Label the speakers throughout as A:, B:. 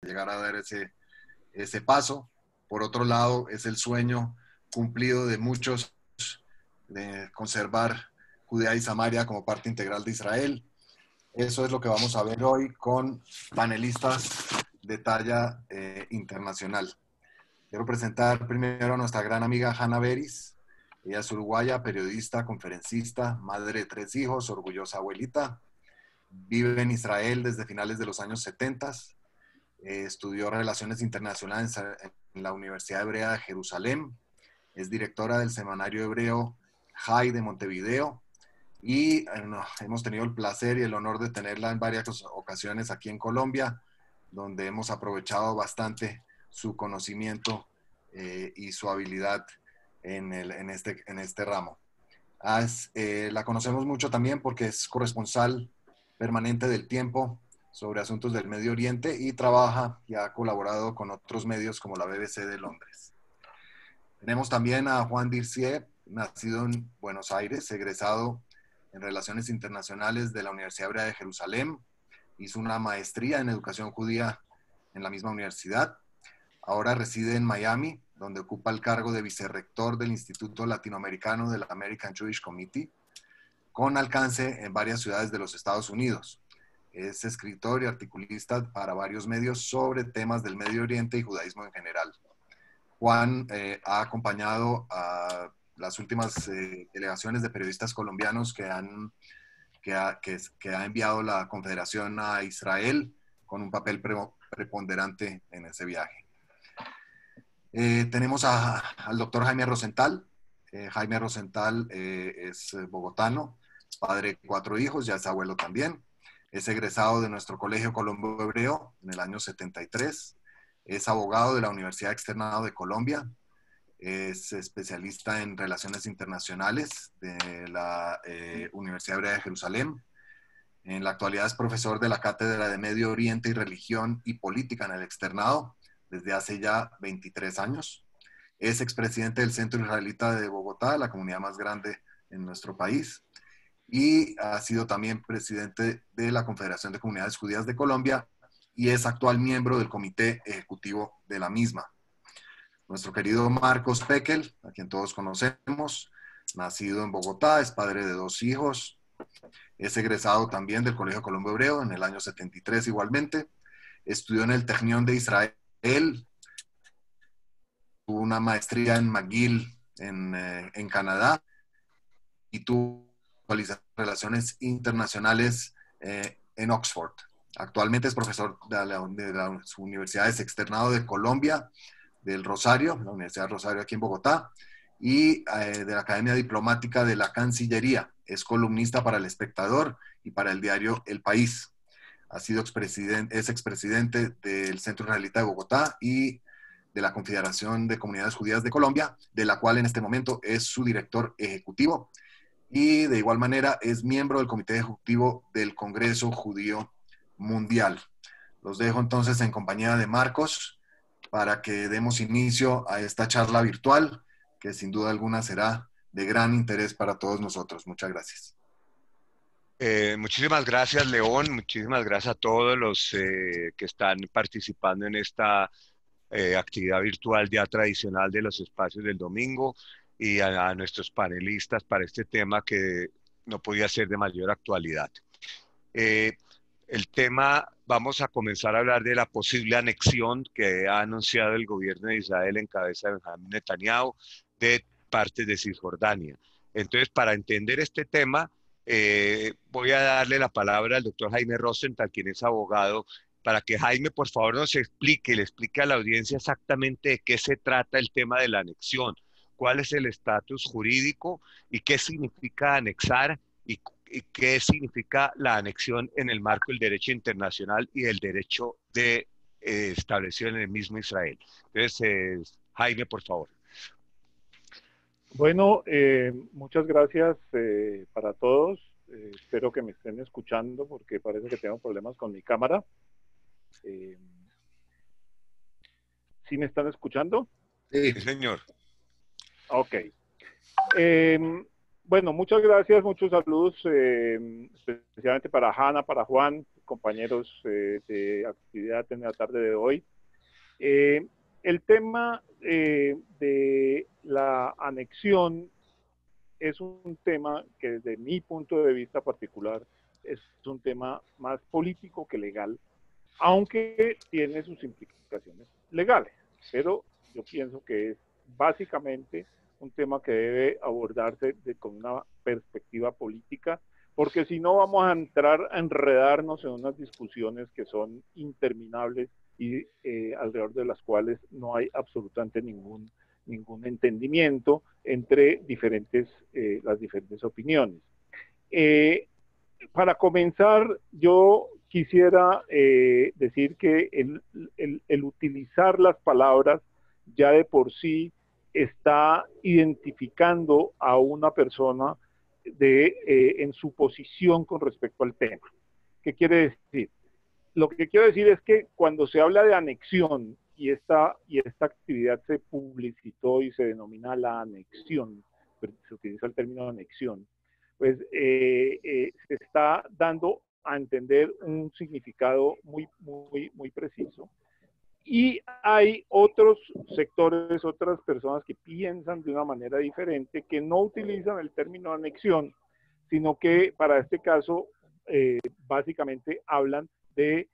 A: llegar a dar ese paso. Por otro lado, es el sueño cumplido de muchos de conservar Judea y Samaria como parte integral de Israel. Eso es lo que vamos a ver hoy con panelistas de talla internacional. Quiero presentar primero a nuestra gran amiga Hanna Beris. Ella es uruguaya, periodista, conferencista, madre de 3 hijos, orgullosa abuelita. Vive en Israel desde finales de los años 70. Estudió Relaciones Internacionales en la Universidad Hebrea de Jerusalén. Es directora del semanario hebreo Jai de Montevideo. Y hemos tenido el placer y el honor de tenerla en varias ocasiones aquí en Colombia, donde hemos aprovechado bastante su conocimiento y su habilidad en este ramo. La conocemos mucho también porque es corresponsal permanente del Tiempo sobre asuntos del Medio Oriente y trabaja y ha colaborado con otros medios como la BBC de Londres. Tenemos también a Juan Dircier, nacido en Buenos Aires, egresado en Relaciones Internacionales de la Universidad Hebrea de Jerusalén. Hizo una maestría en Educación Judía en la misma universidad. Ahora reside en Miami, donde ocupa el cargo de vicerrector del Instituto Latinoamericano del American Jewish Committee, con alcance en varias ciudades de los Estados Unidos. Es escritor y articulista para varios medios sobre temas del Medio Oriente y judaísmo en general. Juan ha acompañado a las últimas delegaciones de periodistas colombianos que ha enviado la Confederación a Israel, con un papel preponderante en ese viaje. Tenemos al doctor Jaime Rosenthal. Jaime Rosenthal es bogotano, padre de 4 hijos, ya es abuelo también. Es egresado de nuestro Colegio Colombo Hebreo en el año 73. Es abogado de la Universidad Externado de Colombia. Es especialista en relaciones internacionales de la Universidad Hebrea de Jerusalén. En la actualidad es profesor de la Cátedra de Medio Oriente y Religión y Política en el Externado desde hace ya 23 años. Es expresidente del Centro Israelita de Bogotá, la comunidad más grande en nuestro país. Y ha sido también presidente de la Confederación de Comunidades Judías de Colombia y es actual miembro del comité ejecutivo de la misma. Nuestro querido Marcos Pekel, a quien todos conocemos, nacido en Bogotá, es padre de 2 hijos, es egresado también del Colegio Colombo Hebreo en el año 73 igualmente, estudió en el Technion de Israel, tuvo una maestría en McGill en Canadá y tuvo relaciones internacionales en Oxford. Actualmente es profesor de las universidades externado de Colombia, del Rosario, la Universidad del Rosario aquí en Bogotá, y de la Academia Diplomática de la Cancillería. Es columnista para El Espectador y para el diario El País. Es expresidente del Centro Israelita de Bogotá y de la Confederación de Comunidades Judías de Colombia, de la cual en este momento es su director ejecutivo. Y de igual manera es miembro del Comité Ejecutivo del Congreso Judío Mundial. Los dejo entonces en compañía de Marcos para que demos inicio a esta charla virtual, que sin duda alguna será de gran interés para todos nosotros. Muchas gracias.
B: Muchísimas gracias, León. Muchísimas gracias a todos los que están participando en esta actividad virtual ya tradicional de los espacios del domingo y a nuestros panelistas para este tema que no podía ser de mayor actualidad. Eh, el tema, vamos a comenzar a hablar de la posible anexión que ha anunciado el gobierno de Israel en cabeza de Benjamín Netanyahu de partes de Cisjordania. Entonces, para entender este tema, voy a darle la palabra al doctor Jaime Rosenthal, quien es abogado, para que Jaime, por favor, le explique a la audiencia exactamente de qué se trata el tema de la anexión, cuál es el estatus jurídico y qué significa anexar y qué significa la anexión en el marco del derecho internacional y el derecho establecido en el mismo Israel. Entonces, Jaime, por favor.
C: Bueno, muchas gracias para todos. Espero que me estén escuchando porque parece que tengo problemas con mi cámara. ¿Sí me están escuchando?
B: Sí, señor.
C: Ok. Bueno, muchas gracias, muchos saludos, especialmente para Hanna, para Juan, compañeros de actividad en la tarde de hoy. El tema de la anexión es un tema que desde mi punto de vista particular es un tema más político que legal, aunque tiene sus implicaciones legales. Pero yo pienso que es básicamente un tema que debe abordarse con una perspectiva política, porque si no vamos a entrar a enredarnos en unas discusiones que son interminables y alrededor de las cuales no hay absolutamente ningún entendimiento entre las diferentes opiniones. Para comenzar, yo quisiera decir que el utilizar las palabras ya de por sí está identificando a una persona en su posición con respecto al tema. ¿Qué quiere decir? Lo que quiero decir es que cuando se habla de anexión y esta actividad se publicitó y se denomina la anexión, se utiliza el término anexión, pues se está dando a entender un significado muy preciso. Y hay otros sectores, otras personas que piensan de una manera diferente, que no utilizan el término anexión, sino que para este caso básicamente hablan de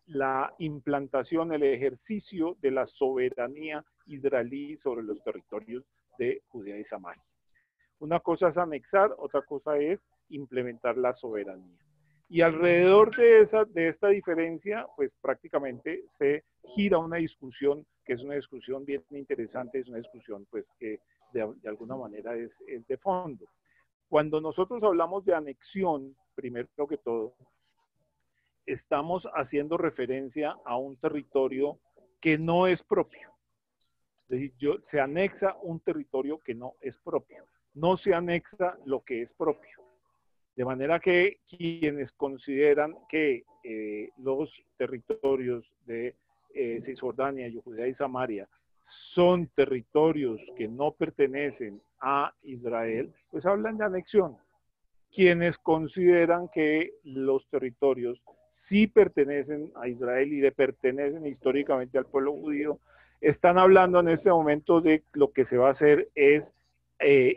C: la implantación, el ejercicio de la soberanía israelí sobre los territorios de Judea y Samaria. Una cosa es anexar, otra cosa es implementar la soberanía. Y alrededor de esta diferencia, pues prácticamente se gira una discusión, que es una discusión bien interesante, es una discusión pues que de alguna manera es de fondo. Cuando nosotros hablamos de anexión, primero que todo, estamos haciendo referencia a un territorio que no es propio. Es decir, se anexa un territorio que no es propio. No se anexa lo que es propio. De manera que quienes consideran que los territorios de Cisjordania, Judea y Samaria son territorios que no pertenecen a Israel, pues hablan de anexión. Quienes consideran que los territorios sí pertenecen a Israel y le pertenecen históricamente al pueblo judío, están hablando en este momento de lo que se va a hacer es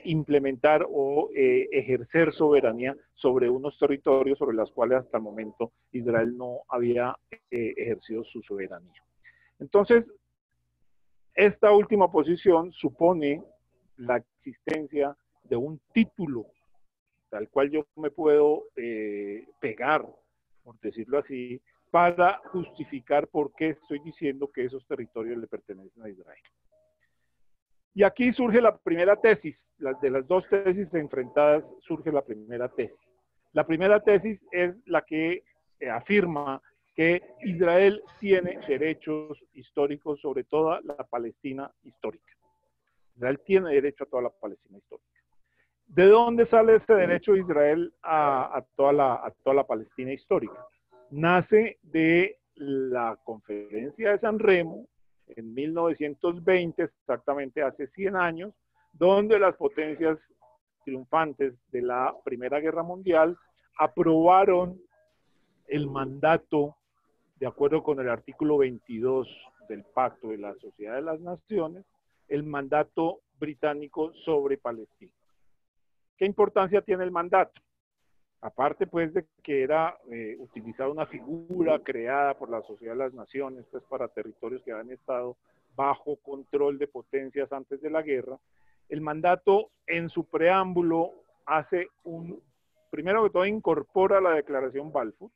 C: implementar o ejercer soberanía sobre unos territorios sobre los cuales hasta el momento Israel no había ejercido su soberanía. Entonces, esta última posición supone la existencia de un título al cual yo me puedo pegar, por decirlo así, para justificar por qué estoy diciendo que esos territorios le pertenecen a Israel. Y aquí surge la primera tesis, de las dos tesis enfrentadas surge la primera tesis. La primera tesis es la que afirma que Israel tiene derechos históricos sobre toda la Palestina histórica. Israel tiene derecho a toda la Palestina histórica. ¿De dónde sale ese derecho de Israel a toda la Palestina histórica? Nace de la conferencia de San Remo en 1920, exactamente hace 100 años, donde las potencias triunfantes de la Primera Guerra Mundial aprobaron el mandato, de acuerdo con el artículo 22 del Pacto de la Sociedad de las Naciones, el mandato británico sobre Palestina. ¿Qué importancia tiene el mandato? Aparte pues de que era utilizar una figura creada por la Sociedad de las Naciones pues para territorios que habían estado bajo control de potencias antes de la guerra, el mandato en su preámbulo primero que todo incorpora la Declaración Balfour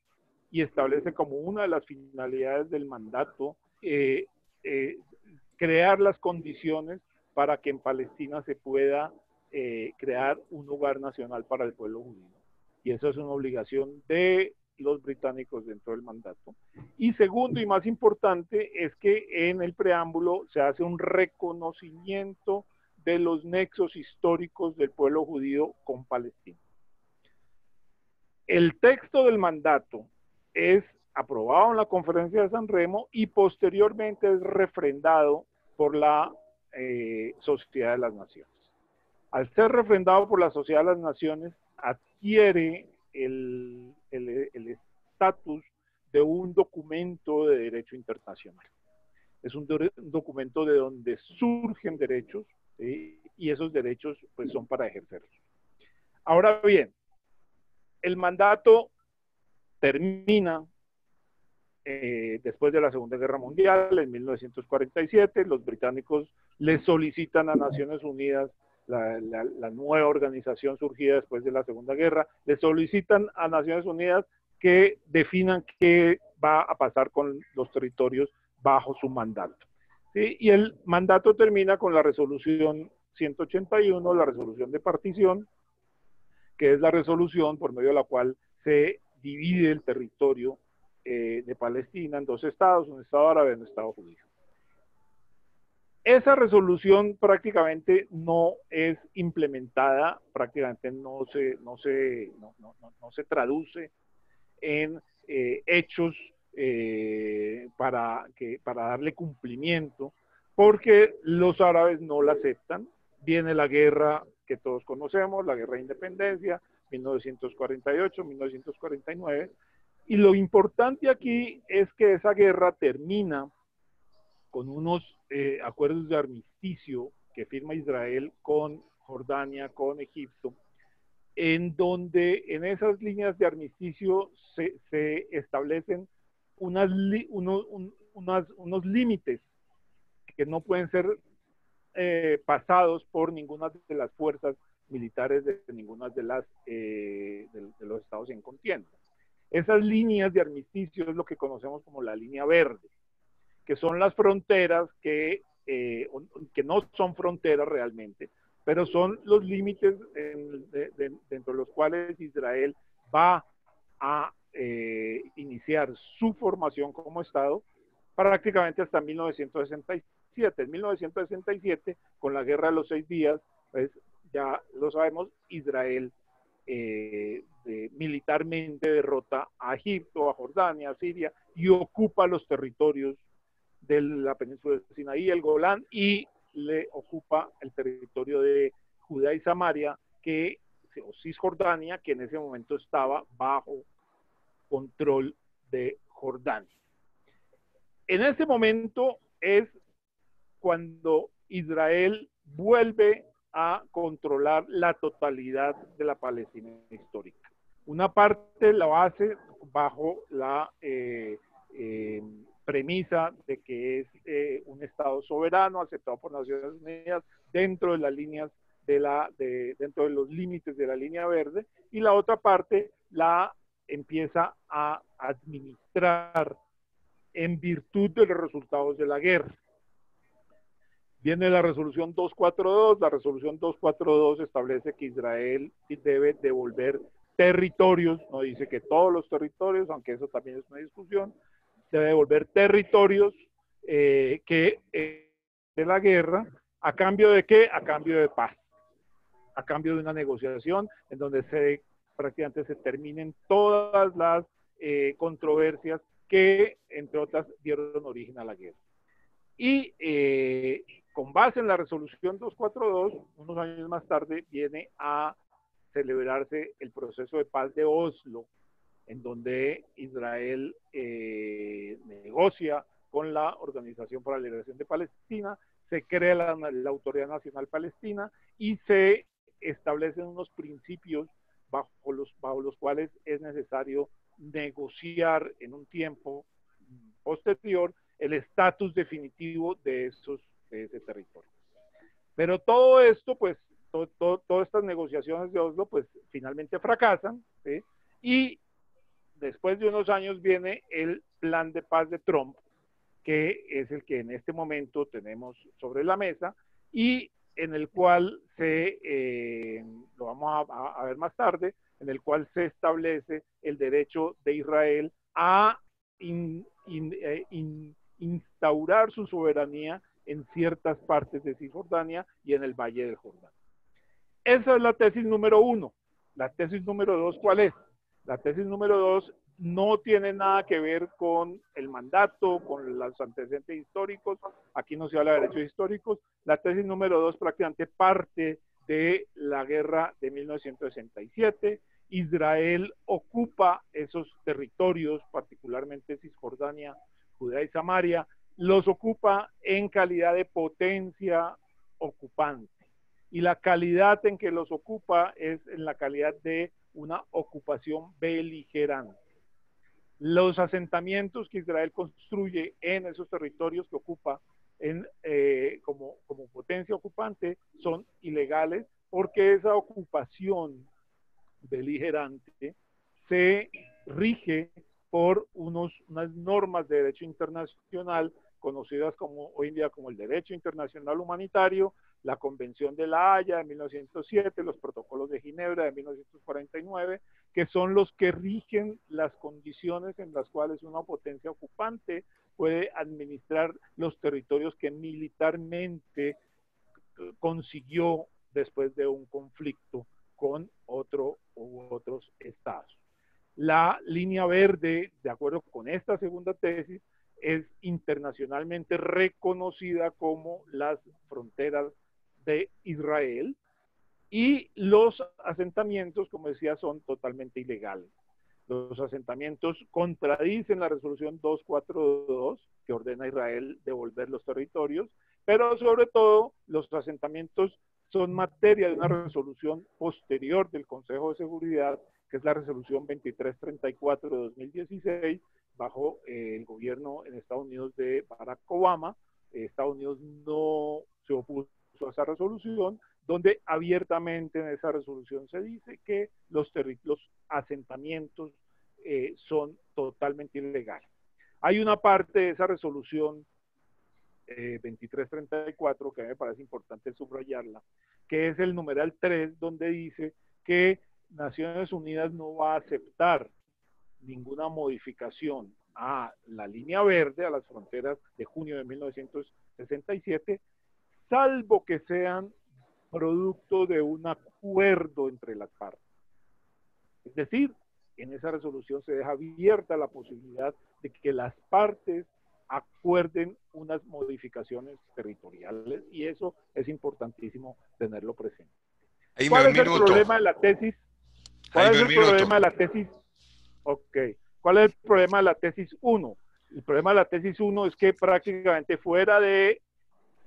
C: y establece como una de las finalidades del mandato crear las condiciones para que en Palestina se pueda crear un lugar nacional para el pueblo judío. Y eso es una obligación de los británicos dentro del mandato. Y segundo y más importante es que en el preámbulo se hace un reconocimiento de los nexos históricos del pueblo judío con Palestina. El texto del mandato es aprobado en la conferencia de San Remo y posteriormente es refrendado por la Sociedad de las Naciones. Al ser refrendado por la Sociedad de las Naciones, adquiere el estatus de un documento de derecho internacional. Es un documento de donde surgen derechos, ¿sí? Y esos derechos pues son para ejercerlos. Ahora bien, el mandato termina después de la Segunda Guerra Mundial, en 1947, los británicos le solicitan a Naciones Unidas, la nueva organización surgida después de la Segunda Guerra, le solicitan a Naciones Unidas que definan qué va a pasar con los territorios bajo su mandato. ¿Sí? Y el mandato termina con la resolución 181, la resolución de partición, que es la resolución por medio de la cual se divide el territorio de Palestina en dos estados, un estado árabe y un estado judío. Esa resolución prácticamente no es implementada, prácticamente no se traduce en hechos para darle cumplimiento, porque los árabes no la aceptan. Viene la guerra que todos conocemos, la guerra de independencia, 1948, 1949, y lo importante aquí es que esa guerra termina con unos acuerdos de armisticio que firma Israel con Jordania, con Egipto, en donde en esas líneas de armisticio se establecen unos límites que no pueden ser pasados por ninguna de las fuerzas militares de ninguna de los estados en contienda. Esas líneas de armisticio es lo que conocemos como la línea verde, que son las fronteras que no son fronteras realmente, pero son los límites dentro de los cuales Israel va a iniciar su formación como Estado prácticamente hasta 1967. En 1967, con la Guerra de los 6 días, pues ya lo sabemos, Israel militarmente derrota a Egipto, a Jordania, a Siria y ocupa los territorios de la península de Sinaí, el Golán, y le ocupa el territorio de Judea y Samaria, o Cisjordania, que en ese momento estaba bajo control de Jordania. En ese momento es cuando Israel vuelve a controlar la totalidad de la Palestina histórica. Una parte la hace bajo la premisa de que es un Estado soberano aceptado por Naciones Unidas dentro de las líneas dentro de los límites de la línea verde, y la otra parte la empieza a administrar en virtud de los resultados de la guerra. Viene la resolución 242. La resolución 242 establece que Israel debe devolver territorios, no dice que todos los territorios, aunque eso también es una discusión, debe devolver territorios de la guerra. ¿A cambio de qué? A cambio de paz, a cambio de una negociación en donde prácticamente se terminen todas las controversias que, entre otras, dieron origen a la guerra. Y con base en la resolución 242, unos años más tarde, viene a celebrarse el proceso de paz de Oslo, en donde Israel negocia con la Organización para la Liberación de Palestina, se crea la Autoridad Nacional Palestina y se establecen unos principios bajo los cuales es necesario negociar en un tiempo posterior el estatus definitivo de ese territorio. Pero todo esto, pues, todas estas negociaciones de Oslo, pues, finalmente fracasan, ¿sí? Y después de unos años viene el plan de paz de Trump, que es el que en este momento tenemos sobre la mesa y en el cual lo vamos a ver más tarde, en el cual se establece el derecho de Israel a instaurar su soberanía en ciertas partes de Cisjordania y en el Valle del Jordán. Esa es la tesis número 1. La tesis número 2, ¿cuál es? La tesis número 2 no tiene nada que ver con el mandato, con los antecedentes históricos. Aquí no se habla de derechos históricos. La tesis número 2 prácticamente parte de la guerra de 1967 Israel ocupa esos territorios, particularmente Cisjordania, Judea y Samaria, los ocupa en calidad de potencia ocupante. Y la calidad en que los ocupa es en la calidad de una ocupación beligerante. Los asentamientos que Israel construye en esos territorios que ocupa como potencia ocupante son ilegales, porque esa ocupación beligerante se rige por unas normas de derecho internacional conocidas como hoy en día como el derecho internacional humanitario, la Convención de La Haya de 1907, los protocolos de Ginebra de 1949, que son los que rigen las condiciones en las cuales una potencia ocupante puede administrar los territorios que militarmente consiguió después de un conflicto con otro u otros estados. La línea verde, de acuerdo con esta segunda tesis, es internacionalmente reconocida como las fronteras de Israel, y los asentamientos, como decía, son totalmente ilegales. Los asentamientos contradicen la resolución 242, que ordena a Israel devolver los territorios, pero sobre todo los asentamientos son materia de una resolución posterior del Consejo de Seguridad, que es la resolución 2334 de 2016, bajo el gobierno en Estados Unidos de Barack Obama. Estados Unidos no se opuso a esa resolución, donde abiertamente en esa resolución se dice que los asentamientos son totalmente ilegales. Hay una parte de esa resolución 2334 que me parece importante subrayarla, que es el numeral 3, donde dice que Naciones Unidas no va a aceptar ninguna modificación a la línea verde, a las fronteras de junio de 1967, salvo que sean producto de un acuerdo entre las partes. Es decir, en esa resolución se deja abierta la posibilidad de que las partes acuerden unas modificaciones territoriales, y eso es importantísimo tenerlo presente. ¿Cuál es el problema de la tesis? ¿Cuál es el problema de la tesis? Ok. ¿Cuál es el problema de la tesis 1? El problema de la tesis 1 es que prácticamente fuera de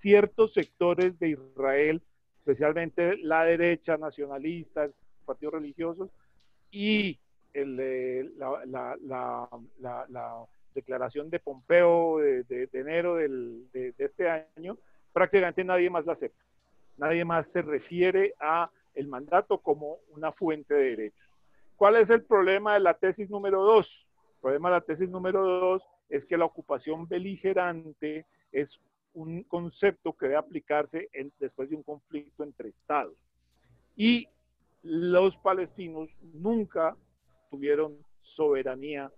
C: ciertos sectores de Israel, especialmente la derecha nacionalista, partidos religiosos, y la declaración de Pompeo de enero de este año, prácticamente nadie más la acepta. Nadie más se refiere a el mandato como una fuente de derechos. ¿Cuál es el problema de la tesis número 2? El problema de la tesis número 2 es que la ocupación beligerante es un concepto que debe aplicarse después de un conflicto entre estados. Y los palestinos nunca tuvieron soberanía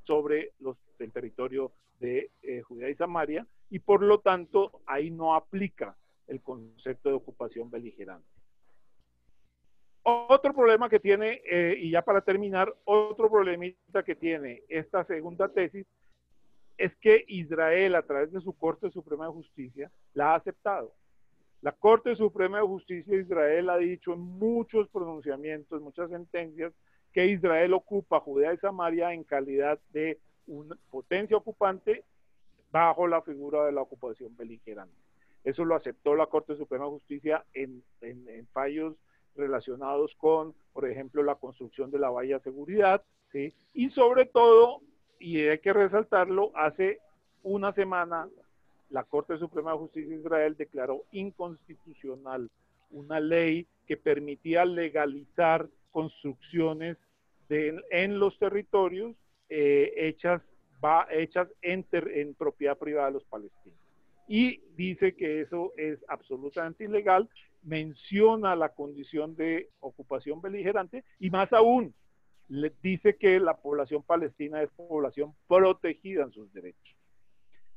C: sobre el territorio de Judea y Samaria, y por lo tanto ahí no aplica el concepto de ocupación beligerante. Otro problema que tiene, y ya para terminar, otro problemita que tiene esta segunda tesis es que Israel, a través de su Corte Suprema de Justicia, la ha aceptado. La Corte Suprema de Justicia de Israel ha dicho en muchos pronunciamientos, muchas sentencias, que Israel ocupa Judea y Samaria en calidad de una potencia ocupante bajo la figura de la ocupación beligerante. Eso lo aceptó la Corte Suprema de Justicia en fallos relacionados con, por ejemplo, la construcción de la valla de seguridad, ¿sí? Y sobre todo, y hay que resaltarlo, hace una semana la Corte Suprema de Justicia de Israel declaró inconstitucional una ley que permitía legalizar construcciones en los territorios hechas en propiedad privada de los palestinos. Y dice que eso es absolutamente ilegal, menciona la condición de ocupación beligerante, y más aún, le dice que la población palestina es población protegida en sus derechos.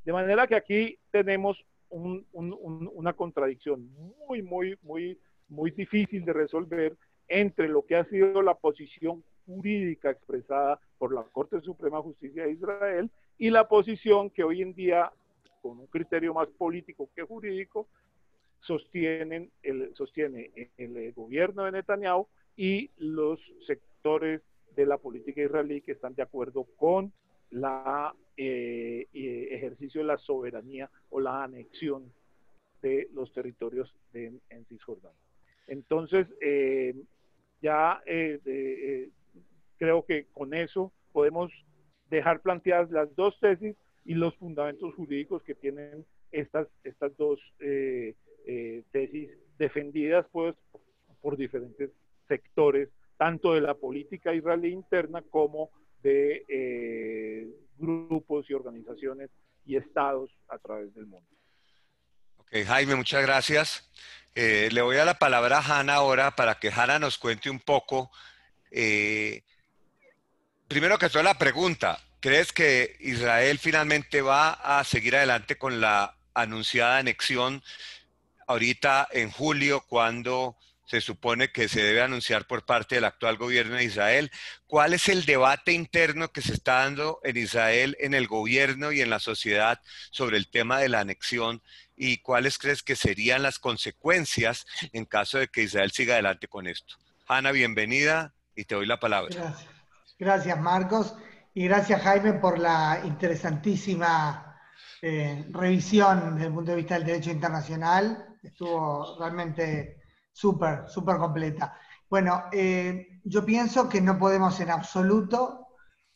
C: De manera que aquí tenemos una contradicción muy difícil de resolver entre lo que ha sido la posición jurídica expresada por la Corte Suprema de Justicia de Israel y la posición que hoy en día, con un criterio más político que jurídico, sostiene el gobierno de Netanyahu y sectores de la política israelí que están de acuerdo con la ejercicio de la soberanía o la anexión de los territorios en Cisjordania. Entonces, creo que con eso podemos dejar planteadas las dos tesis y los fundamentos jurídicos que tienen estas dos tesis defendidas pues, por diferentes sectores, tanto de la política israelí interna como de grupos y organizaciones y estados a través del mundo.
B: Ok, Jaime, muchas gracias. Le voy a dar la palabra a Hanna ahora para que Hanna nos cuente un poco. Primero que todo la pregunta, ¿crees que Israel finalmente va a seguir adelante con la anunciada anexión ahorita en julio, cuando se supone que se debe anunciar por parte del actual gobierno de Israel? ¿Cuál es el debate interno que se está dando en Israel, en el gobierno y en la sociedad sobre el tema de la anexión? ¿Y cuáles crees que serían las consecuencias en caso de que Israel siga adelante con esto? Hanna, bienvenida y te doy la palabra.
D: Gracias. Gracias, Marcos, y gracias, Jaime, por la interesantísima revisión desde el punto de vista del derecho internacional. Estuvo realmente súper completa. Bueno, yo pienso que no podemos en absoluto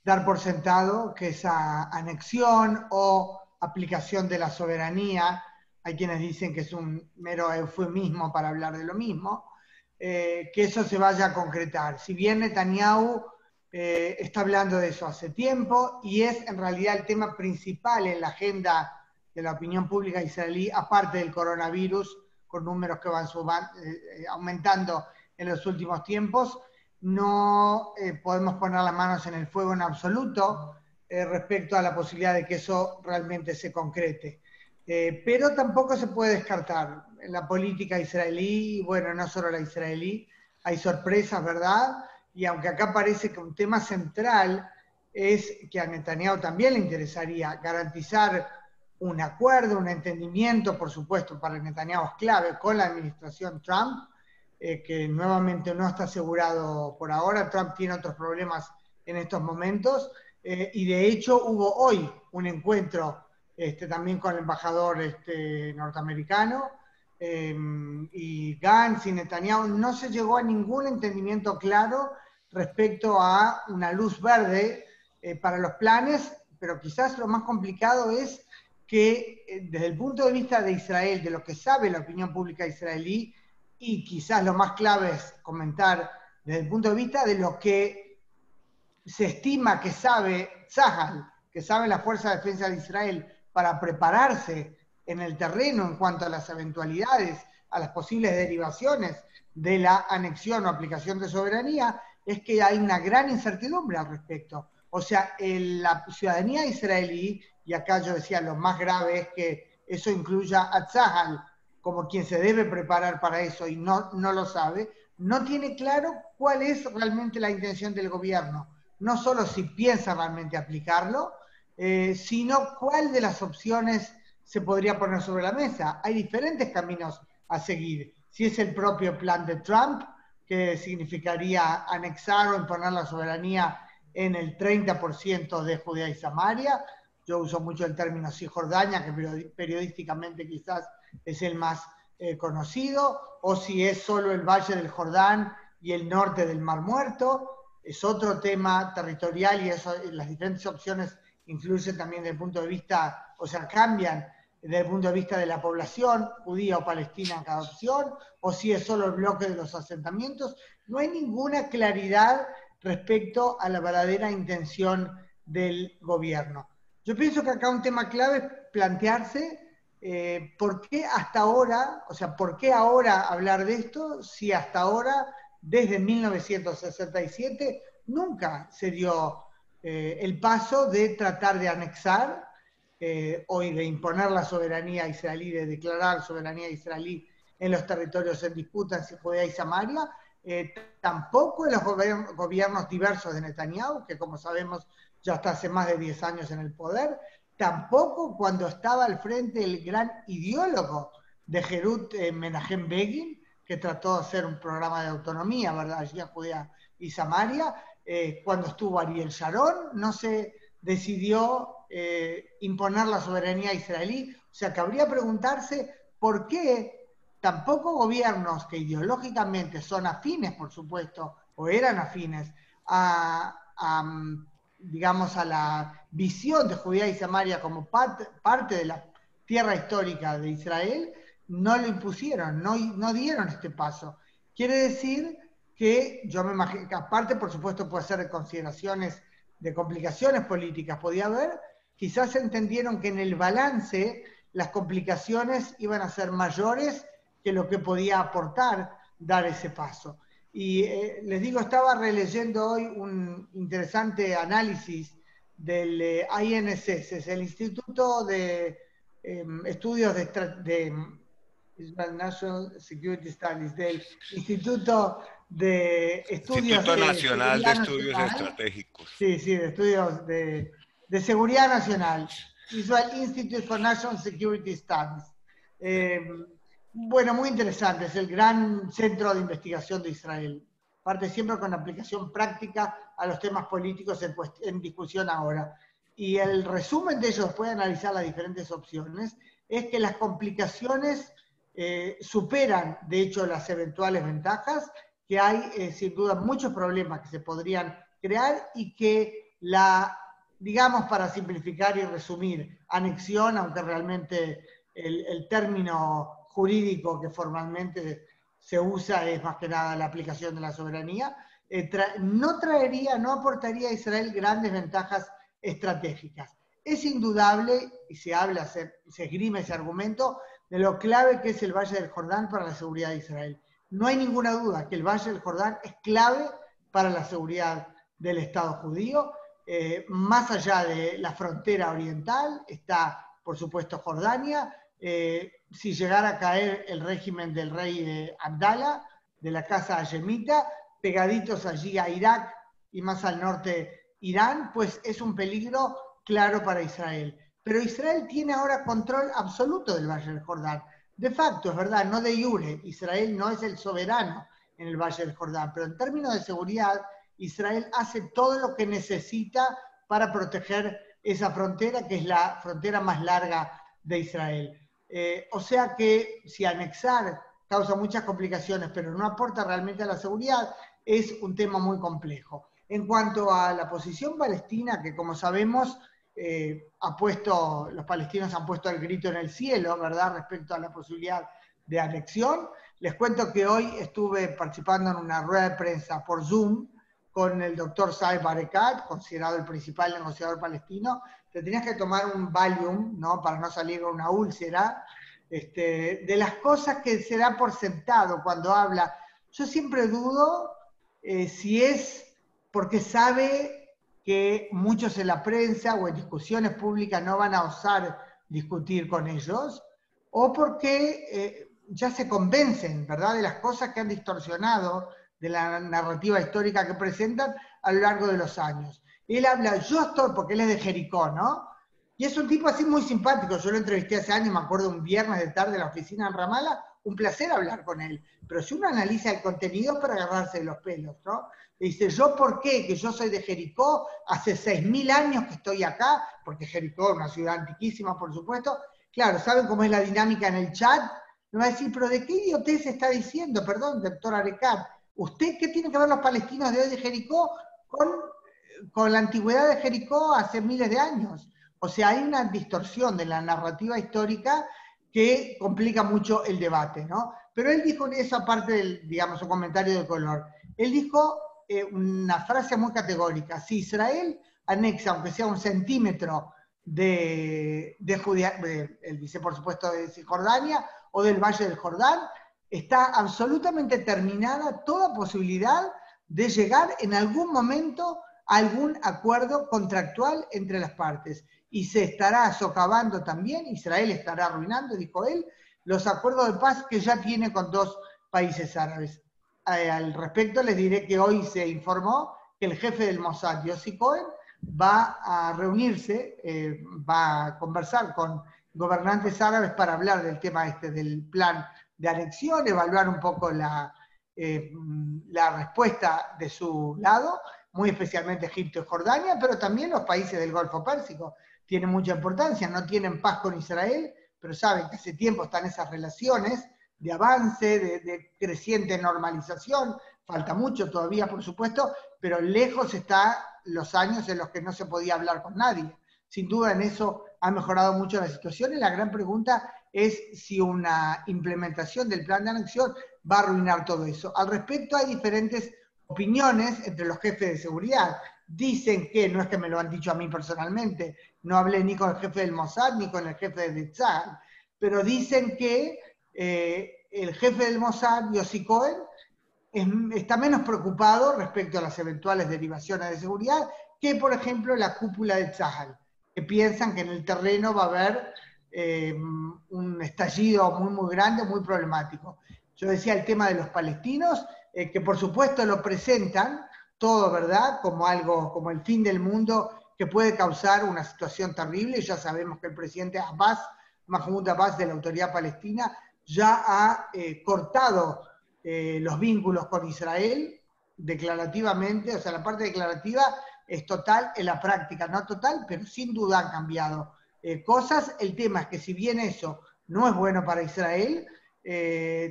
D: dar por sentado que esa anexión o aplicación de la soberanía, hay quienes dicen que es un mero eufemismo para hablar de lo mismo, que eso se vaya a concretar. Si bien Netanyahu está hablando de eso hace tiempo y es en realidad el tema principal en la agenda de la opinión pública israelí, aparte del coronavirus, con números que van aumentando en los últimos tiempos, no podemos poner las manos en el fuego en absoluto respecto a la posibilidad de que eso realmente se concrete. Pero tampoco se puede descartar. En la política israelí, bueno, no solo la israelí, hay sorpresas, ¿verdad? Y aunque acá parece que un tema central es que a Netanyahu también le interesaría garantizar un acuerdo, un entendimiento, por supuesto, para Netanyahu es clave con la administración Trump, que nuevamente no está asegurado por ahora. Trump tiene otros problemas en estos momentos, y de hecho hubo hoy un encuentro también con el embajador norteamericano, y Gantz y Netanyahu. No se llegó a ningún entendimiento claro respecto a una luz verde para los planes, pero quizás lo más complicado es que desde el punto de vista de Israel, de lo que sabe la opinión pública israelí, y quizás lo más clave es comentar desde el punto de vista de lo que se estima que sabe Tzahal, que sabe la Fuerza de Defensa de Israel, para prepararse en el terreno en cuanto a las eventualidades, a las posibles derivaciones de la anexión o aplicación de soberanía, es que hay una gran incertidumbre al respecto. O sea, la ciudadanía israelí, y acá yo decía lo más grave es que eso incluya a Tzahal como quien se debe preparar para eso y no lo sabe, no tiene claro cuál es realmente la intención del gobierno. No solo si piensa realmente aplicarlo, sino cuál de las opciones se podría poner sobre la mesa. Hay diferentes caminos a seguir. Si es el propio plan de Trump, que significaría anexar o imponer la soberanía en el 30% de Judea y Samaria. Yo uso mucho el término Cisjordania, que periodísticamente quizás es el más conocido, o si es solo el Valle del Jordán y el norte del Mar Muerto. Es otro tema territorial y eso, las diferentes opciones influyen también desde el punto de vista, o sea, cambian desde el punto de vista de la población judía o palestina en cada opción, o si es solo el bloque de los asentamientos. No hay ninguna claridad respecto a la verdadera intención del gobierno. Yo pienso que acá un tema clave es plantearse por qué hasta ahora, o sea, por qué ahora hablar de esto, si hasta ahora, desde 1967, nunca se dio el paso de tratar de anexar o de imponer la soberanía israelí, de declarar soberanía israelí en los territorios en disputa en Judea y Samaria, tampoco en los gobiernos diversos de Netanyahu, que como sabemos ya está hace más de 10 años en el poder, tampoco cuando estaba al frente el gran ideólogo de Herut Menachem Begin, que trató de hacer un programa de autonomía, ¿verdad?, allí en Judea y Samaria. Cuando estuvo Ariel Sharon, no se decidió imponer la soberanía israelí. O sea, cabría preguntarse por qué tampoco gobiernos que ideológicamente son afines, por supuesto, o eran afines digamos, a la visión de Judea y Samaria como parte de la tierra histórica de Israel, no lo impusieron, no dieron este paso. Quiere decir que yo me imagino que aparte, por supuesto, puede ser de consideraciones de complicaciones políticas, podía haber, quizás entendieron que en el balance las complicaciones iban a ser mayores que lo que podía aportar dar ese paso. Y les digo, estaba releyendo hoy un interesante análisis del INSS, es el Instituto de Estudios de Israel National Security Studies, del Instituto de Estudios
B: Instituto
D: de
B: Nacional de
D: Seguridad
B: Estudios
D: Nacional.
B: Estratégicos.
D: Sí, de estudios de seguridad nacional. Israel Institute for National Security Studies. Bueno, muy interesante, es el gran centro de investigación de Israel. Parte siempre con aplicación práctica a los temas políticos en discusión ahora. Y el resumen de ellos, después de analizar las diferentes opciones, es que las complicaciones superan, de hecho, las eventuales ventajas, que hay, sin duda, muchos problemas que se podrían crear y que digamos, para simplificar y resumir, anexión, aunque realmente el término jurídico que formalmente se usa es más que nada la aplicación de la soberanía, no aportaría a Israel grandes ventajas estratégicas. Es indudable, y se esgrime ese argumento, de lo clave que es el Valle del Jordán para la seguridad de Israel. No hay ninguna duda que el Valle del Jordán es clave para la seguridad del Estado judío. Más allá de la frontera oriental está, por supuesto, Jordania. Si llegara a caer el régimen del rey Abdala, de la casa hashemita, pegaditos allí a Irak y más al norte Irán, pues es un peligro claro para Israel. Pero Israel tiene ahora control absoluto del Valle del Jordán. De facto, es verdad, no de iure. Israel no es el soberano en el Valle del Jordán, pero en términos de seguridad, Israel hace todo lo que necesita para proteger esa frontera, que es la frontera más larga de Israel. O sea que si anexar causa muchas complicaciones, pero no aporta realmente a la seguridad, es un tema muy complejo. En cuanto a la posición palestina, que como sabemos, los palestinos han puesto el grito en el cielo, ¿verdad?, respecto a la posibilidad de anexión. Les cuento que hoy estuve participando en una rueda de prensa por Zoom con el doctor Saeb Erekat, considerado el principal negociador palestino. Te tenías que tomar un Valium, ¿no?, para no salir con una úlcera, de las cosas que se da por sentado cuando habla. Yo siempre dudo si es porque sabe que muchos en la prensa o en discusiones públicas no van a osar discutir con ellos, o porque ya se convencen, ¿verdad?, de las cosas que han distorsionado de la narrativa histórica que presentan a lo largo de los años. Él habla, porque él es de Jericó, ¿no? Y es un tipo así muy simpático, yo lo entrevisté hace años, me acuerdo un viernes de tarde en la oficina en Ramallah, un placer hablar con él, pero si uno analiza el contenido es para agarrarse de los pelos, ¿no? Dice, ¿yo por qué? Que yo soy de Jericó, hace 6.000 años que estoy acá, porque Jericó es una ciudad antiquísima, por supuesto. Claro, ¿saben cómo es la dinámica en el chat? Me va a decir, ¿pero de qué idiotez está diciendo? Perdón, doctor Erekat. ¿Usted qué tiene que ver los palestinos de hoy de Jericó con la antigüedad de Jericó hace miles de años? O sea, hay una distorsión de la narrativa histórica que complica mucho el debate, ¿no? Pero él dijo esa parte del, digamos, un comentario de color. Él dijo una frase muy categórica: si Israel anexa, aunque sea 1 centímetro de Judea, él dice por supuesto de Cisjordania o del Valle del Jordán, está absolutamente terminada toda posibilidad de llegar en algún momento a algún acuerdo contractual entre las partes. Y se estará socavando también, Israel estará arruinando, dijo él, los acuerdos de paz que ya tiene con 2 países árabes. Al respecto les diré que hoy se informó que el jefe del Mossad, Yossi Cohen, va a reunirse, va a conversar con gobernantes árabes para hablar del tema del plan de anexión, evaluar un poco la respuesta de su lado, muy especialmente Egipto y Jordania, pero también los países del Golfo Pérsico tienen mucha importancia, no tienen paz con Israel, pero saben que hace tiempo están esas relaciones de avance, de creciente normalización, falta mucho todavía, por supuesto, pero lejos están los años en los que no se podía hablar con nadie. Sin duda en eso ha mejorado mucho la situación y la gran pregunta es si una implementación del plan de anexión va a arruinar todo eso. Al respecto hay diferentes opiniones entre los jefes de seguridad. Dicen que, no es que me lo han dicho a mí personalmente, no hablé ni con el jefe del Mossad ni con el jefe de Tzal, pero dicen que el jefe del Mossad, Yossi Cohen, está menos preocupado respecto a las eventuales derivaciones de seguridad que, por ejemplo, la cúpula de Tzal, que piensan que en el terreno va a haber un estallido muy, muy grande, muy problemático. Yo decía el tema de los palestinos, que por supuesto lo presentan todo, ¿verdad?, como algo, como el fin del mundo, que puede causar una situación terrible. Ya sabemos que el presidente Abbas, Mahmoud Abbas, de la Autoridad Palestina, ya ha cortado los vínculos con Israel declarativamente, o sea, la parte declarativa es total, en la práctica no total, pero sin duda han cambiado cosas. El tema es que si bien eso no es bueno para Israel,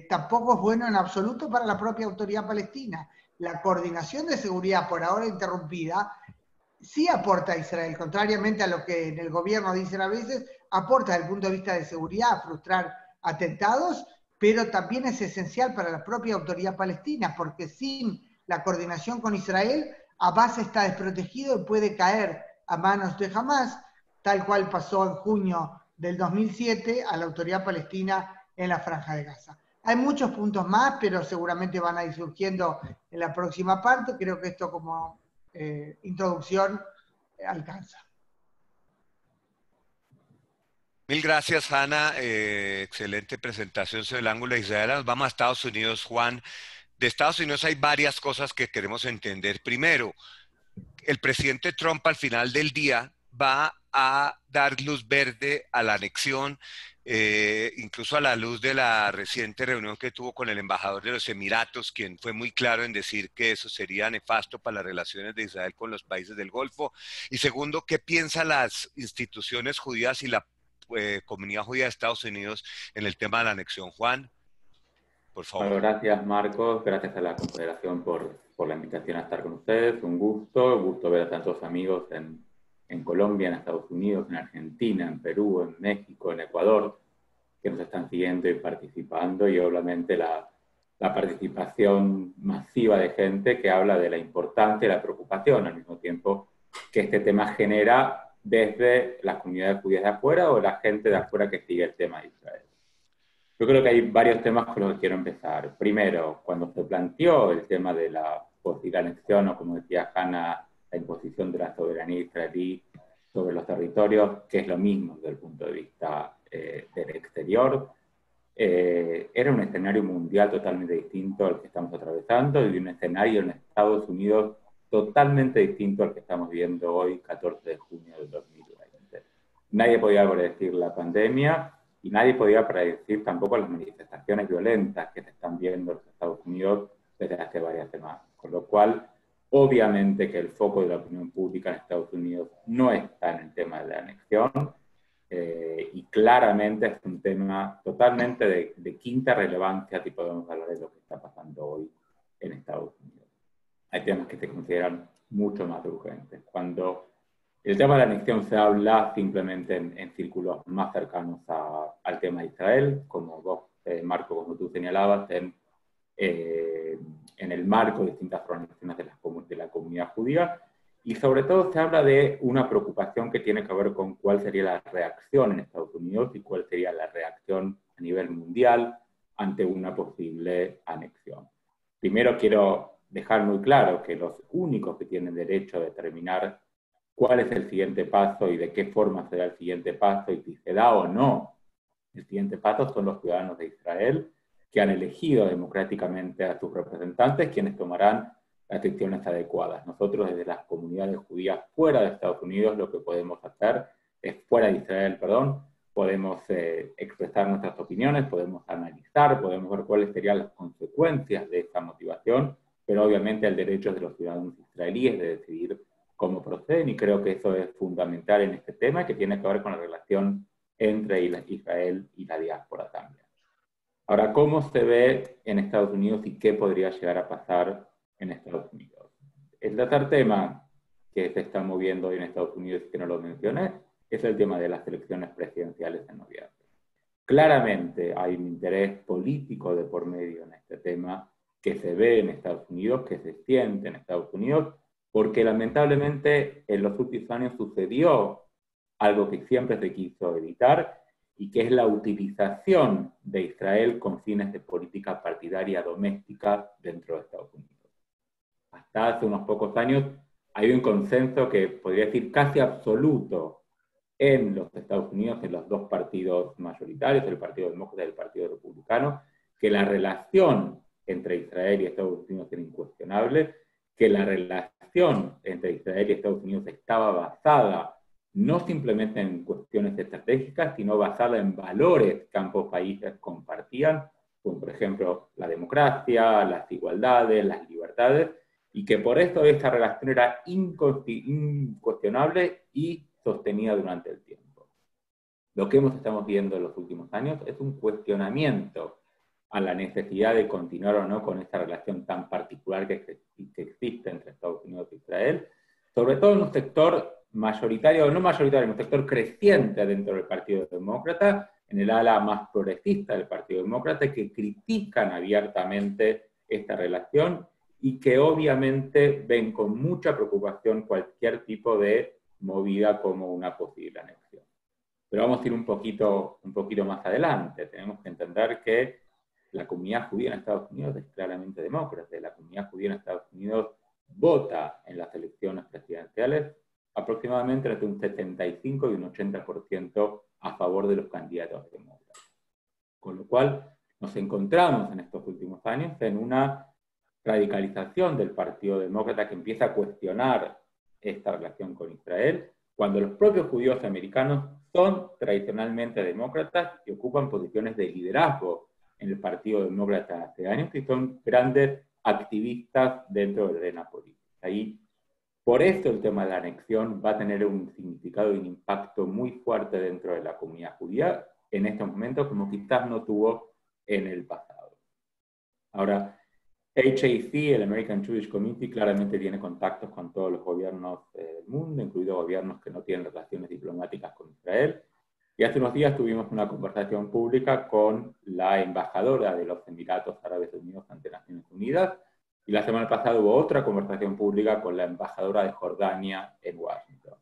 D: tampoco es bueno en absoluto para la propia Autoridad Palestina. La coordinación de seguridad, por ahora interrumpida, sí aporta a Israel, contrariamente a lo que en el gobierno dicen a veces, aporta desde el punto de vista de seguridad a frustrar atentados, pero también es esencial para la propia Autoridad Palestina, porque sin la coordinación con Israel, Abbas está desprotegido y puede caer a manos de Hamas, tal cual pasó en junio del 2007 a la Autoridad Palestina en la Franja de Gaza. Hay muchos puntos más, pero seguramente van a ir surgiendo en la próxima parte. Creo que esto como introducción alcanza.
B: Mil gracias, Hanna. Excelente presentación sobre el ángulo de Israel. Nos vamos a Estados Unidos, Juan. De Estados Unidos hay varias cosas que queremos entender. Primero, el presidente Trump al final del día va a dar luz verde a la anexión, incluso a la luz de la reciente reunión que tuvo con el embajador de los Emiratos, quien fue muy claro en decir que eso sería nefasto para las relaciones de Israel con los países del Golfo. Y segundo, ¿qué piensan las instituciones judías y la comunidad judía de Estados Unidos en el tema de la anexión? Juan, por favor.
E: Bueno, gracias, Marcos. Gracias a la Confederación por la invitación a estar con ustedes. Un gusto ver a tantos amigos en Colombia, en Estados Unidos, en Argentina, en Perú, en México, en Ecuador, que nos están siguiendo y participando, y obviamente la participación masiva de gente que habla de la importancia y la preocupación al mismo tiempo que este tema genera desde las comunidades judías de afuera o la gente de afuera que sigue el tema de Israel. Yo creo que hay varios temas con los que quiero empezar. Primero, cuando se planteó el tema de la posible anexión, o como decía Hanna, la imposición de la soberanía israelí sobre los territorios, que es lo mismo desde el punto de vista del exterior, era un escenario mundial totalmente distinto al que estamos atravesando y un escenario en Estados Unidos totalmente distinto al que estamos viendo hoy, 14 de junio del 2020. Nadie podía predecir la pandemia y nadie podía predecir tampoco las manifestaciones violentas que se están viendo en los Estados Unidos desde hace varias semanas. Con lo cual, obviamente que el foco de la opinión pública en Estados Unidos no está en el tema de la anexión, y claramente es un tema totalmente de quinta relevancia si podemos hablar de lo que está pasando hoy en Estados Unidos. Hay temas que se consideran mucho más urgentes. Cuando el tema de la anexión se habla simplemente en círculos más cercanos al tema de Israel, como vos, Marco, como tú señalabas, en el marco de distintas organizaciones de la comunidad judía, y sobre todo se habla de una preocupación que tiene que ver con cuál sería la reacción en Estados Unidos y cuál sería la reacción a nivel mundial ante una posible anexión. Primero quiero dejar muy claro que los únicos que tienen derecho a determinar cuál es el siguiente paso y de qué forma será el siguiente paso y si se da o no el siguiente paso son los ciudadanos de Israel, que han elegido democráticamente a sus representantes, quienes tomarán las decisiones adecuadas. Nosotros desde las comunidades judías fuera de Estados Unidos lo que podemos hacer es, fuera de Israel, perdón, podemos expresar nuestras opiniones, podemos analizar, podemos ver cuáles serían las consecuencias de esta motivación, pero obviamente el derecho de los ciudadanos israelíes de decidir cómo proceden, y creo que eso es fundamental en este tema, que tiene que ver con la relación entre Israel y la diáspora también. Ahora, ¿cómo se ve en Estados Unidos y qué podría llegar a pasar en Estados Unidos? El tercer tema que se está moviendo hoy en Estados Unidos, y que no lo mencioné, es el tema de las elecciones presidenciales en noviembre. Claramente hay un interés político de por medio en este tema que se ve en Estados Unidos, que se siente en Estados Unidos, porque lamentablemente en los últimos años sucedió algo que siempre se quiso evitar, y que es la utilización de Israel con fines de política partidaria doméstica dentro de Estados Unidos. Hasta hace unos pocos años hay un consenso que podría decir casi absoluto en los Estados Unidos, en los dos partidos mayoritarios, el Partido Demócrata y el Partido Republicano, que la relación entre Israel y Estados Unidos era incuestionable, que la relación entre Israel y Estados Unidos estaba basada no simplemente en cuestiones estratégicas, sino basada en valores que ambos países compartían, como por ejemplo la democracia, las igualdades, las libertades, y que por eso esta relación era incuestionable y sostenida durante el tiempo. Lo que estamos viendo en los últimos años es un cuestionamiento a la necesidad de continuar o no con esta relación tan particular que existe entre Estados Unidos e Israel, sobre todo en un sector mayoritario, o no mayoritario, un sector creciente dentro del Partido Demócrata, en el ala más progresista del Partido Demócrata, que critican abiertamente esta relación y que obviamente ven con mucha preocupación cualquier tipo de movida como una posible anexión. Pero vamos a ir un poquito más adelante. Tenemos que entender que la comunidad judía en Estados Unidos es claramente demócrata. La comunidad judía en Estados Unidos vota en las elecciones presidenciales aproximadamente entre un 75 y un 80% a favor de los candidatos demócratas. Con lo cual nos encontramos en estos últimos años en una radicalización del Partido Demócrata que empieza a cuestionar esta relación con Israel, cuando los propios judíos americanos son tradicionalmente demócratas y ocupan posiciones de liderazgo en el Partido Demócrata hace años y son grandes activistas dentro de la arena política. Ahí, por eso el tema de la anexión va a tener un significado y un impacto muy fuerte dentro de la comunidad judía en este momento, como quizás no tuvo en el pasado. Ahora, HAC, el American Jewish Committee, claramente tiene contactos con todos los gobiernos del mundo, incluidos gobiernos que no tienen relaciones diplomáticas con Israel. Y hace unos días tuvimos una conversación pública con la embajadora de los Emiratos Árabes Unidos ante Naciones Unidas, y la semana pasada hubo otra conversación pública con la embajadora de Jordania en Washington.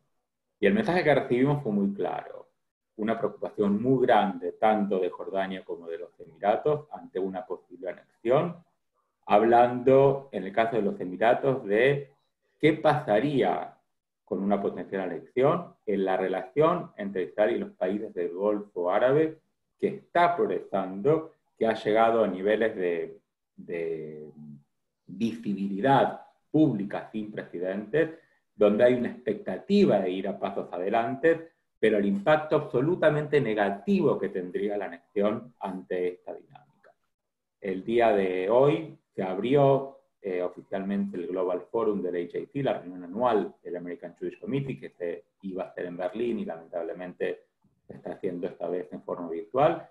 E: Y el mensaje que recibimos fue muy claro: una preocupación muy grande tanto de Jordania como de los Emiratos ante una posible anexión, hablando, en el caso de los Emiratos, de qué pasaría con una potencial anexión en la relación entre Israel y los países del Golfo Árabe, que está progresando, que ha llegado a niveles de visibilidad pública sin precedentes, donde hay una expectativa de ir a pasos adelante, pero el impacto absolutamente negativo que tendría la anexión ante esta dinámica. El día de hoy se abrió oficialmente el Global Forum del HAC, la reunión anual del American Jewish Committee, que se iba a hacer en Berlín y lamentablemente se está haciendo esta vez en forma virtual.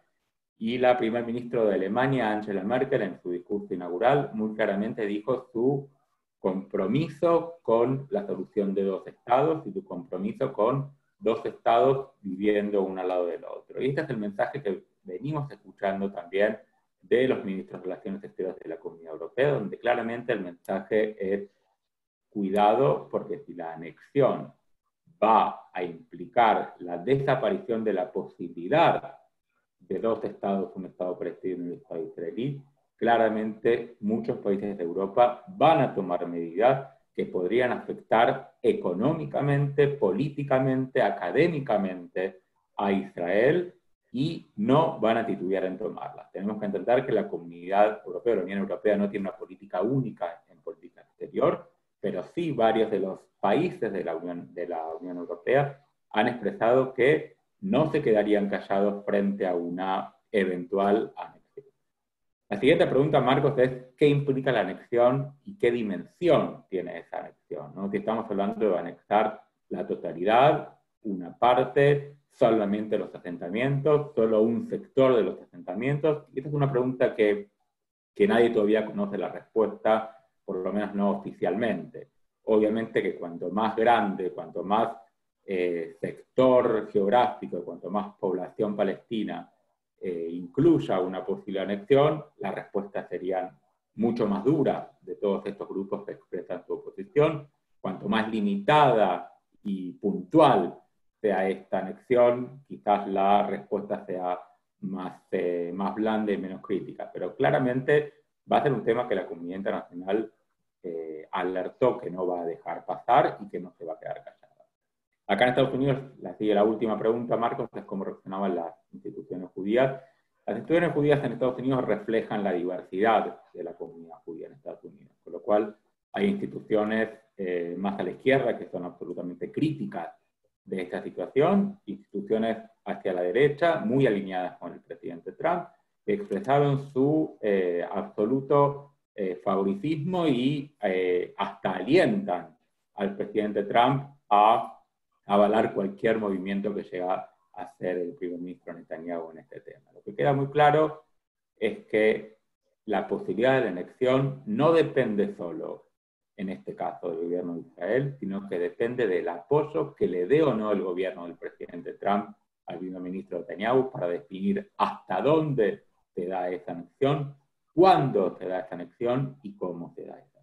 E: Y la primer ministra de Alemania, Angela Merkel, en su discurso inaugural, muy claramente dijo su compromiso con la solución de dos estados y su compromiso con dos estados viviendo uno al lado del otro. Y este es el mensaje que venimos escuchando también de los ministros de Relaciones Exteriores de la Comunidad Europea, donde claramente el mensaje es cuidado, porque si la anexión va a implicar la desaparición de la posibilidad de dos estados, un estado palestino y un estado israelí, claramente muchos países de Europa van a tomar medidas que podrían afectar económicamente, políticamente, académicamente a Israel, y no van a titubear en tomarlas. Tenemos que entender que la Comunidad Europea, la Unión Europea, no tiene una política única en política exterior, pero sí varios de los países de la Unión Europea han expresado que no se quedarían callados frente a una eventual anexión. La siguiente pregunta, Marcos, es ¿qué implica la anexión y qué dimensión tiene esa anexión? ¿No? Si estamos hablando de anexar la totalidad, una parte, solamente los asentamientos, solo un sector de los asentamientos. Y esta es una pregunta que nadie todavía conoce la respuesta, por lo menos no oficialmente. Obviamente que cuanto más grande, cuanto más sector geográfico, cuanto más población palestina incluya una posible anexión, las respuestas serían mucho más duras de todos estos grupos que expresan su oposición. Cuanto más limitada y puntual sea esta anexión, quizás la respuesta sea más blanda y menos crítica. Pero claramente va a ser un tema que la comunidad internacional alertó que no va a dejar pasar y que no se va a quedar callada. Acá en Estados Unidos, sigue la última pregunta, Marcos, es cómo reaccionaban las instituciones judías. Las instituciones judías en Estados Unidos reflejan la diversidad de la comunidad judía en Estados Unidos, con lo cual hay instituciones más a la izquierda que son absolutamente críticas de esta situación, instituciones hacia la derecha, muy alineadas con el presidente Trump, que expresaron su absoluto favoritismo y hasta alientan al presidente Trump a avalar cualquier movimiento que llega a hacer el primer ministro Netanyahu en este tema. Lo que queda muy claro es que la posibilidad de la anexión no depende solo, en este caso, del gobierno de Israel, sino que depende del apoyo que le dé o no el gobierno del presidente Trump al primer ministro Netanyahu para definir hasta dónde se da esa anexión, cuándo se da esa anexión y cómo se da esa.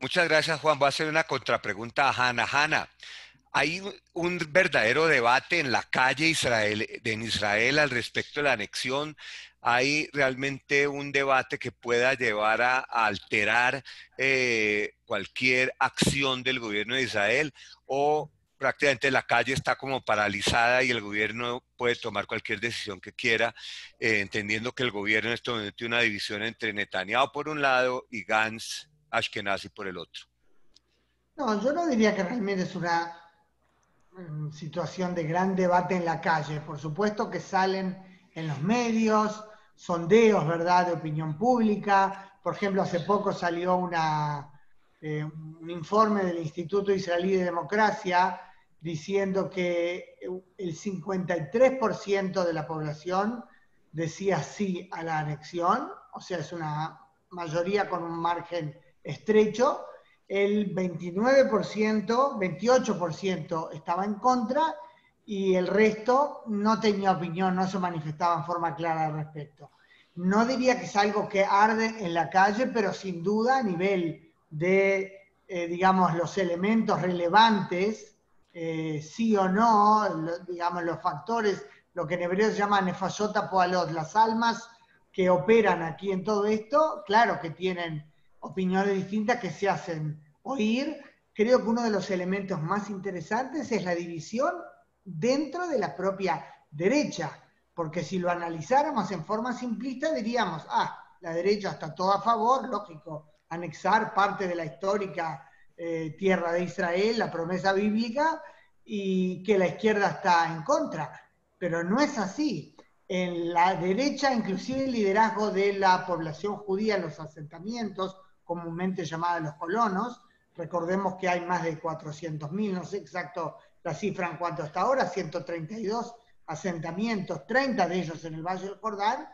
B: Muchas gracias, Juan. Voy a hacer una contrapregunta a Hanna. Hanna, ¿hay un verdadero debate en la calle en Israel al respecto de la anexión? ¿Hay realmente un debate que pueda llevar a alterar cualquier acción del gobierno de Israel? ¿O prácticamente la calle está como paralizada y el gobierno puede tomar cualquier decisión que quiera, entendiendo que el gobierno en este momento tiene una división entre Netanyahu por un lado y Gantz Ashkenazi por el otro?
D: No, yo no diría que realmente es una situación de gran debate en la calle. Por supuesto que salen en los medios, sondeos, ¿verdad?, de opinión pública. Por ejemplo, hace poco salió un informe del Instituto Israelí de Democracia diciendo que el 53% de la población decía sí a la anexión, o sea, es una mayoría con un margen estrecho. El 29%, 28% estaba en contra y el resto no tenía opinión, no se manifestaba en forma clara al respecto. No diría que es algo que arde en la calle, pero sin duda a nivel de, digamos, los elementos relevantes, sí o no, digamos, los factores, lo que en hebreo se llama nefashot poalot, las almas que operan aquí en todo esto, claro que tienen opiniones distintas que se hacen oír. Creo que uno de los elementos más interesantes es la división dentro de la propia derecha, porque si lo analizáramos en forma simplista diríamos, la derecha está toda a favor, lógico, anexar parte de la histórica tierra de Israel, la promesa bíblica, y que la izquierda está en contra, pero no es así. En la derecha, inclusive el liderazgo de la población judía en los asentamientos, comúnmente llamados los colonos, recordemos que hay más de 400.000, no sé exacto la cifra en cuanto hasta ahora, 132 asentamientos, 30 de ellos en el Valle del Jordán,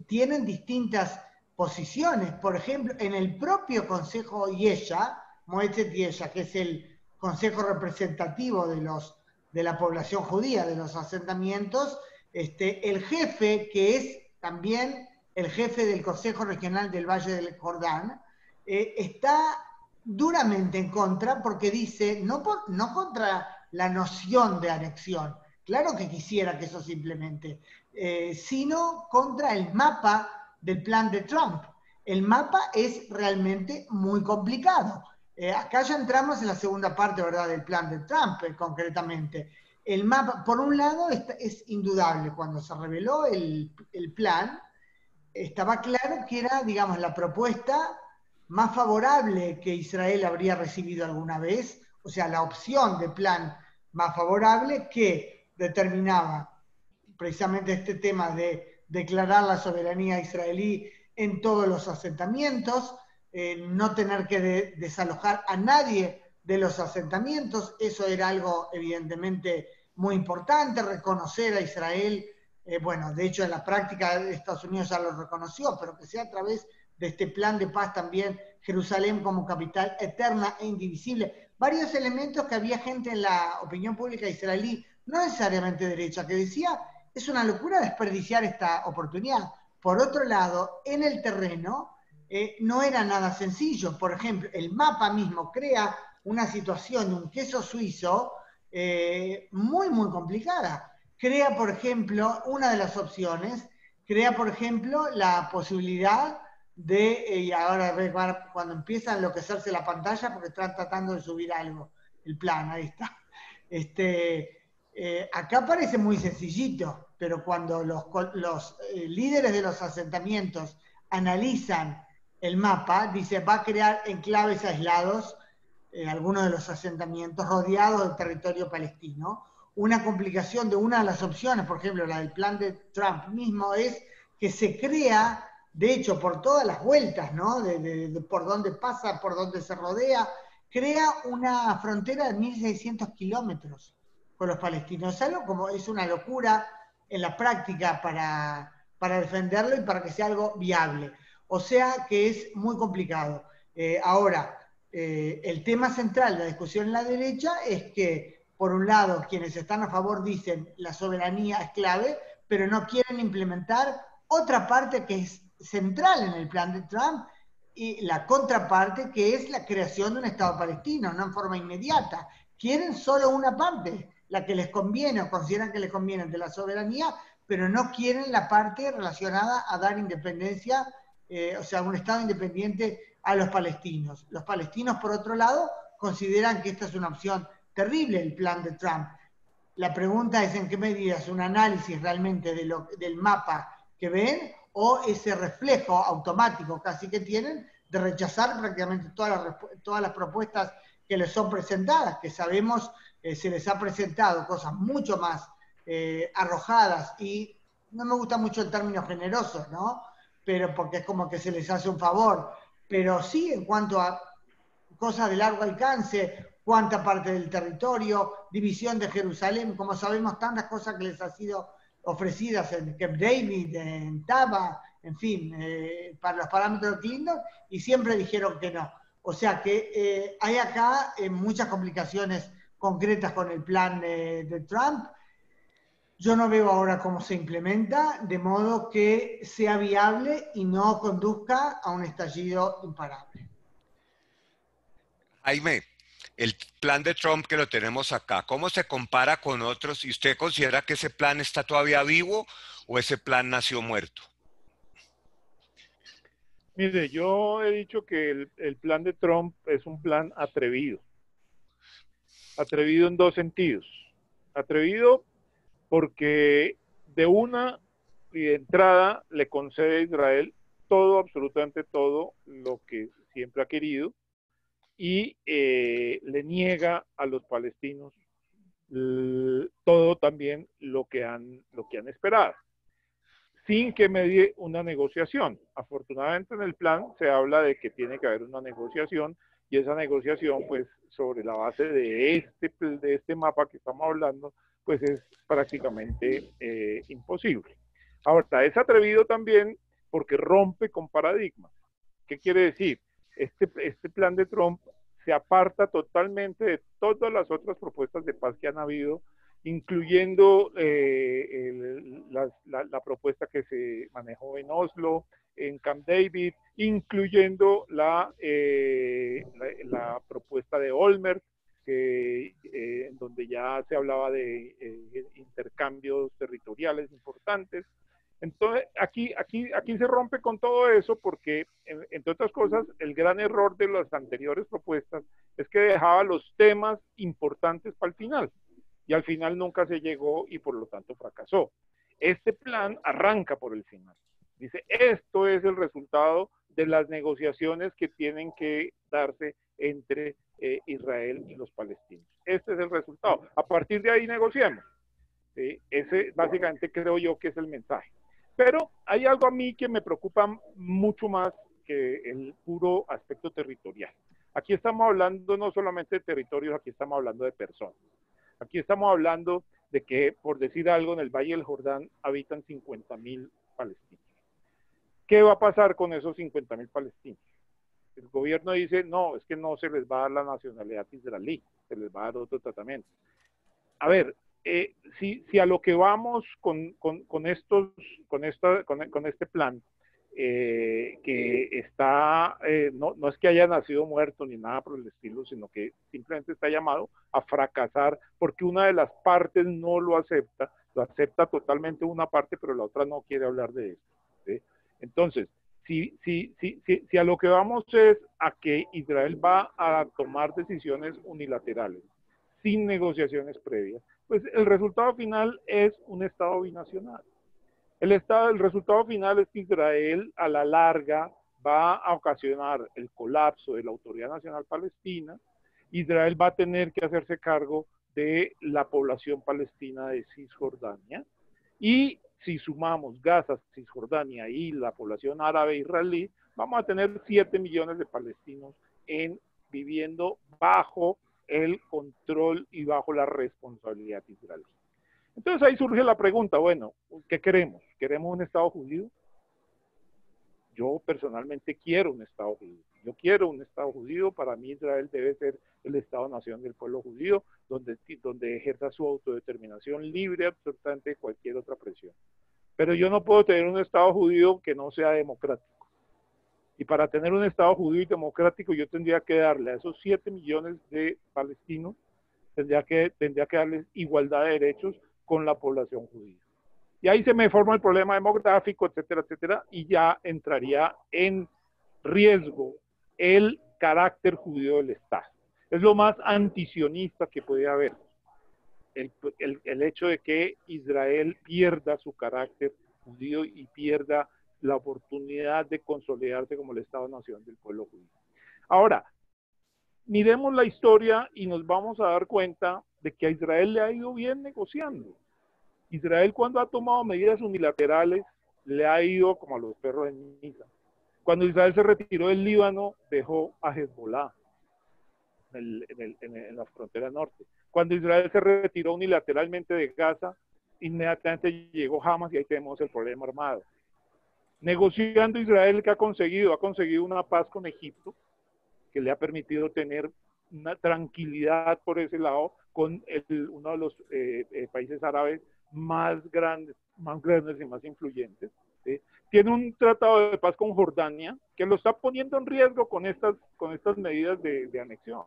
D: tienen distintas posiciones. Por ejemplo, en el propio Consejo Yesha, Moetzet Yesha, que es el consejo representativo de la población judía, de los asentamientos, el jefe, que es también el jefe del Consejo Regional del Valle del Jordán, está duramente en contra porque dice, no contra la noción de anexión, claro que quisiera que eso se implemente, sino contra el mapa del plan de Trump. El mapa es realmente muy complicado. Acá ya entramos en la segunda parte, ¿verdad?, del plan de Trump, concretamente. El mapa, por un lado, es indudable. Cuando se reveló el plan, estaba claro que era, digamos, la propuesta más favorable que Israel habría recibido alguna vez, o sea, la opción de plan más favorable que determinaba precisamente este tema de declarar la soberanía israelí en todos los asentamientos, no tener que desalojar a nadie de los asentamientos. Eso era algo evidentemente muy importante, reconocer a Israel. Bueno, de hecho en la práctica Estados Unidos ya lo reconoció, pero que sea a través de este plan de paz también Jerusalén como capital eterna e indivisible. Varios elementos que había gente en la opinión pública israelí, no necesariamente derecha, que decía, es una locura desperdiciar esta oportunidad. Por otro lado, en el terreno no era nada sencillo. Por ejemplo, el mapa mismo crea una situación de un queso suizo muy, muy complicada. Crea, por ejemplo, una de las opciones, crea, por ejemplo, la posibilidad de, y ahora cuando empieza a enloquecerse la pantalla porque están tratando de subir algo, el plan, ahí está. Acá parece muy sencillito, pero cuando los líderes de los asentamientos analizan el mapa, dice, va a crear enclaves aislados, algunos de los asentamientos rodeados del territorio palestino. Una complicación de una de las opciones, por ejemplo, la del plan de Trump mismo, es que se crea, de hecho, por todas las vueltas, ¿no? Por donde pasa, por donde se rodea, crea una frontera de 1.600 kilómetros con los palestinos. Algo como es una locura en la práctica para defenderlo y para que sea algo viable. O sea que es muy complicado. Ahora, el tema central de la discusión en la derecha es que, por un lado, quienes están a favor dicen la soberanía es clave, pero no quieren implementar otra parte que es central en el plan de Trump, y la contraparte que es la creación de un Estado palestino, no en forma inmediata. Quieren solo una parte, la que les conviene o consideran que les conviene de la soberanía, pero no quieren la parte relacionada a dar independencia, o sea, un Estado independiente a los palestinos. Los palestinos, por otro lado, consideran que esta es una opción terrible, el plan de Trump. La pregunta es en qué medida es un análisis realmente del mapa que ven o ese reflejo automático casi que tienen de rechazar prácticamente todas las propuestas que les son presentadas, que sabemos se les ha presentado cosas mucho más arrojadas y no me gusta mucho el término generoso, ¿no? Pero porque es como que se les hace un favor, pero sí en cuanto a cosas de largo alcance, cuánta parte del territorio, división de Jerusalén, como sabemos, tantas cosas que les han sido ofrecidas en Camp David, en Taba, en fin, para los parámetros de Clinton, y siempre dijeron que no. O sea que hay acá muchas complicaciones concretas con el plan de Trump. Yo no veo ahora cómo se implementa, de modo que sea viable y no conduzca a un estallido imparable.
B: Jaime, el plan de Trump que lo tenemos acá, ¿cómo se compara con otros? ¿Y usted considera que ese plan está todavía vivo o ese plan nació muerto?
C: Mire, yo he dicho que el plan de Trump es un plan atrevido. Atrevido en dos sentidos. Atrevido porque de una y de entrada le concede a Israel todo, absolutamente todo lo que siempre ha querido, y le niega a los palestinos todo también lo que han esperado, sin que medie una negociación. Afortunadamente en el plan se habla de que tiene que haber una negociación, y esa negociación, pues, sobre la base de este mapa que estamos hablando, pues es prácticamente imposible. Ahora, es atrevido también porque rompe con paradigmas. ¿Qué quiere decir? Este plan de Trump se aparta totalmente de todas las otras propuestas de paz que han habido, incluyendo la propuesta que se manejó en Oslo, en Camp David, incluyendo la propuesta de Olmert, en donde ya se hablaba de intercambios territoriales importantes. Entonces, aquí se rompe con todo eso porque, entre otras cosas, el gran error de las anteriores propuestas es que dejaba los temas importantes para el final, y al final nunca se llegó y por lo tanto fracasó. Este plan arranca por el final. Dice, esto es el resultado de las negociaciones que tienen que darse entre Israel y los palestinos. Este es el resultado. A partir de ahí negociamos. Ese básicamente creo yo que es el mensaje. Pero hay algo a mí que me preocupa mucho más que el puro aspecto territorial. Aquí estamos hablando no solamente de territorios, aquí estamos hablando de personas. Aquí estamos hablando de que, por decir algo, en el Valle del Jordán habitan 50.000 palestinos. ¿Qué va a pasar con esos 50.000 palestinos? El gobierno dice, no, es que no se les va a dar la nacionalidad israelí, se les va a dar otro tratamiento. A ver, si a lo que vamos con este plan, que está, no es que haya nacido muerto ni nada por el estilo, sino que simplemente está llamado a fracasar porque una de las partes no lo acepta totalmente una parte, pero la otra no quiere hablar de eso, ¿sí? Entonces, si a lo que vamos es a que Israel va a tomar decisiones unilaterales, sin negociaciones previas, pues el resultado final es un Estado binacional. El resultado final es que Israel a la larga va a ocasionar el colapso de la Autoridad Nacional Palestina. Israel va a tener que hacerse cargo de la población palestina de Cisjordania. Y si sumamos Gaza, Cisjordania y la población árabe israelí, vamos a tener 7 millones de palestinos viviendo bajo el control y bajo la responsabilidad israelí. Entonces ahí surge la pregunta, bueno, ¿qué queremos? ¿Queremos un Estado judío? Yo personalmente quiero un Estado judío. Yo quiero un Estado judío. Para mí Israel debe ser el Estado-nación del pueblo judío, donde ejerza su autodeterminación libre absolutamente de cualquier otra presión. Pero yo no puedo tener un Estado judío que no sea democrático. Y para tener un Estado judío y democrático yo tendría que darle a esos 7 millones de palestinos, tendría que darles igualdad de derechos con la población judía. Y ahí se me forma el problema demográfico, etcétera, etcétera, y ya entraría en riesgo el carácter judío del Estado. Es lo más antisionista que puede haber. El hecho de que Israel pierda su carácter judío y pierda la oportunidad de consolidarse como el Estado-nación del pueblo judío. Ahora, miremos la historia y nos vamos a dar cuenta de que a Israel le ha ido bien negociando. Israel, cuando ha tomado medidas unilaterales, le ha ido como a los perros en misa. Cuando Israel se retiró del Líbano, dejó a Hezbollah en la frontera norte. Cuando Israel se retiró unilateralmente de Gaza, inmediatamente llegó Hamas y ahí tenemos el problema armado. Negociando Israel, ¿qué ha conseguido? Ha conseguido una paz con Egipto, que le ha permitido tener una tranquilidad por ese lado con uno de los países árabes más grandes y más influyentes. ¿Sí? Tiene un tratado de paz con Jordania que lo está poniendo en riesgo con estas medidas de anexión.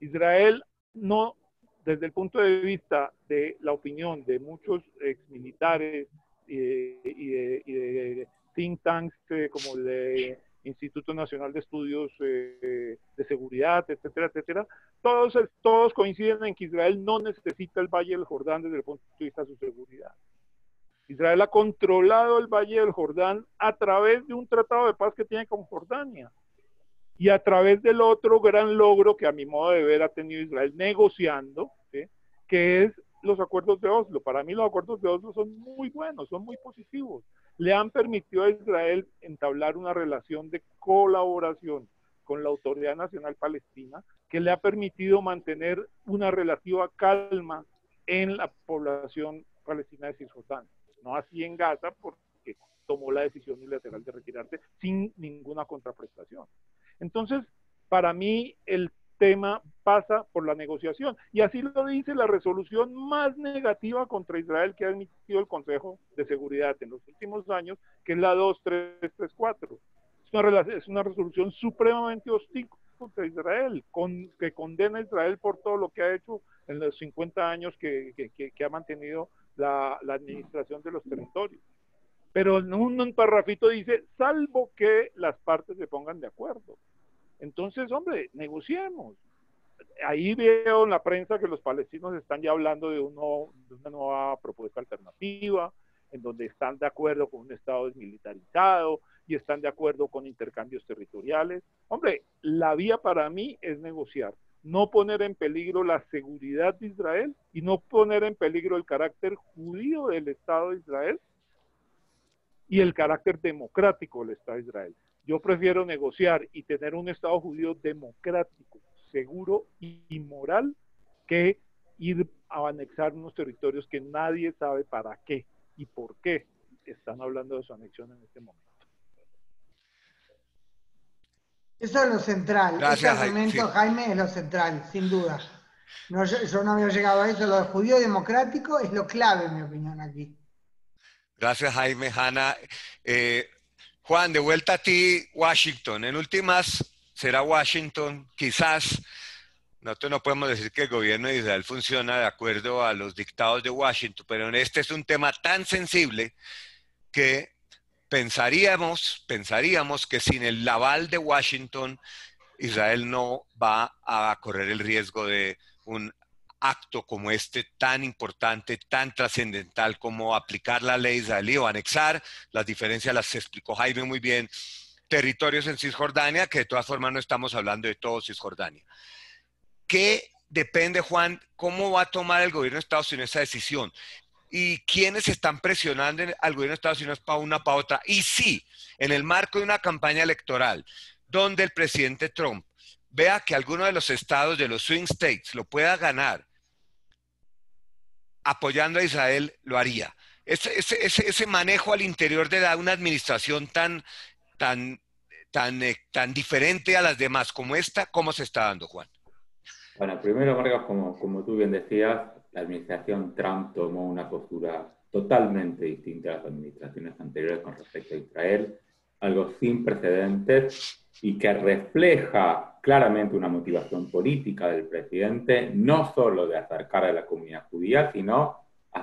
C: Israel no, desde el punto de vista de la opinión de muchos exmilitares y de think tanks como el de Instituto Nacional de Estudios de Seguridad, etcétera, etcétera, todos coinciden en que Israel no necesita el Valle del Jordán desde el punto de vista de su seguridad. Israel ha controlado el Valle del Jordán a través de un tratado de paz que tiene con Jordania y a través del otro gran logro que a mi modo de ver ha tenido Israel negociando, ¿sí? Que es los acuerdos de Oslo. Para mí los acuerdos de Oslo son muy buenos, son muy positivos. Le han permitido a Israel entablar una relación de colaboración con la Autoridad Nacional Palestina que le ha permitido mantener una relativa calma en la población palestina de Cisjordania. No así en Gaza, porque tomó la decisión unilateral de retirarse sin ninguna contraprestación. Entonces, para mí el tema pasa por la negociación. Y así lo dice la resolución más negativa contra Israel que ha emitido el Consejo de Seguridad en los últimos años, que es la 2334. Es una resolución supremamente hostil contra Israel, que condena a Israel por todo lo que ha hecho en los 50 años que ha mantenido la administración de los territorios. Pero en un parrafito dice, salvo que las partes se pongan de acuerdo. Entonces, hombre, negociemos. Ahí veo en la prensa que los palestinos están ya hablando de una nueva propuesta alternativa. en donde están de acuerdo con un Estado desmilitarizado y están de acuerdo con intercambios territoriales. Hombre, la vía para mí es negociar, no poner en peligro la seguridad de Israel y no poner en peligro el carácter judío del Estado de Israel y el carácter democrático del Estado de Israel. Yo prefiero negociar y tener un Estado judío democrático, seguro y moral que ir a anexar unos territorios que nadie sabe para qué y por qué están hablando de su anexión en este momento.
D: Eso es lo central.
B: Gracias,
D: Ese argumento,
B: sí.
D: Jaime, es lo central, sin duda. No, yo no había llegado a eso. Lo de judío democrático es lo clave, en mi opinión, aquí.
B: Gracias, Jaime, Hanna. Juan, de vuelta a ti, Washington. En últimas, será Washington, quizás. Nosotros no podemos decir que el gobierno de Israel funciona de acuerdo a los dictados de Washington, pero en este es un tema tan sensible que pensaríamos que sin el aval de Washington, Israel no va a correr el riesgo de un acto como este tan importante, tan trascendental como aplicar la ley israelí o anexar. Las diferencias las explicó Jaime muy bien. Territorios en Cisjordania, que de todas formas no estamos hablando de todo Cisjordania. ¿Qué depende, Juan, cómo va a tomar el gobierno de Estados Unidos esa decisión? ¿Y quiénes están presionando al gobierno de Estados Unidos para una, para otra? Y sí, en el marco de una campaña electoral, donde el presidente Trump vea que alguno de los estados, de los swing states, lo pueda ganar, apoyando a Israel, lo haría. Ese manejo al interior de una administración tan diferente a las demás como esta, ¿cómo se está dando, Juan?
E: Bueno, primero, Marcos, como tú bien decías, la administración Trump tomó una postura totalmente distinta a las administraciones anteriores con respecto a Israel, algo sin precedentes y que refleja claramente una motivación política del presidente, no solo de acercar a la comunidad judía, sino,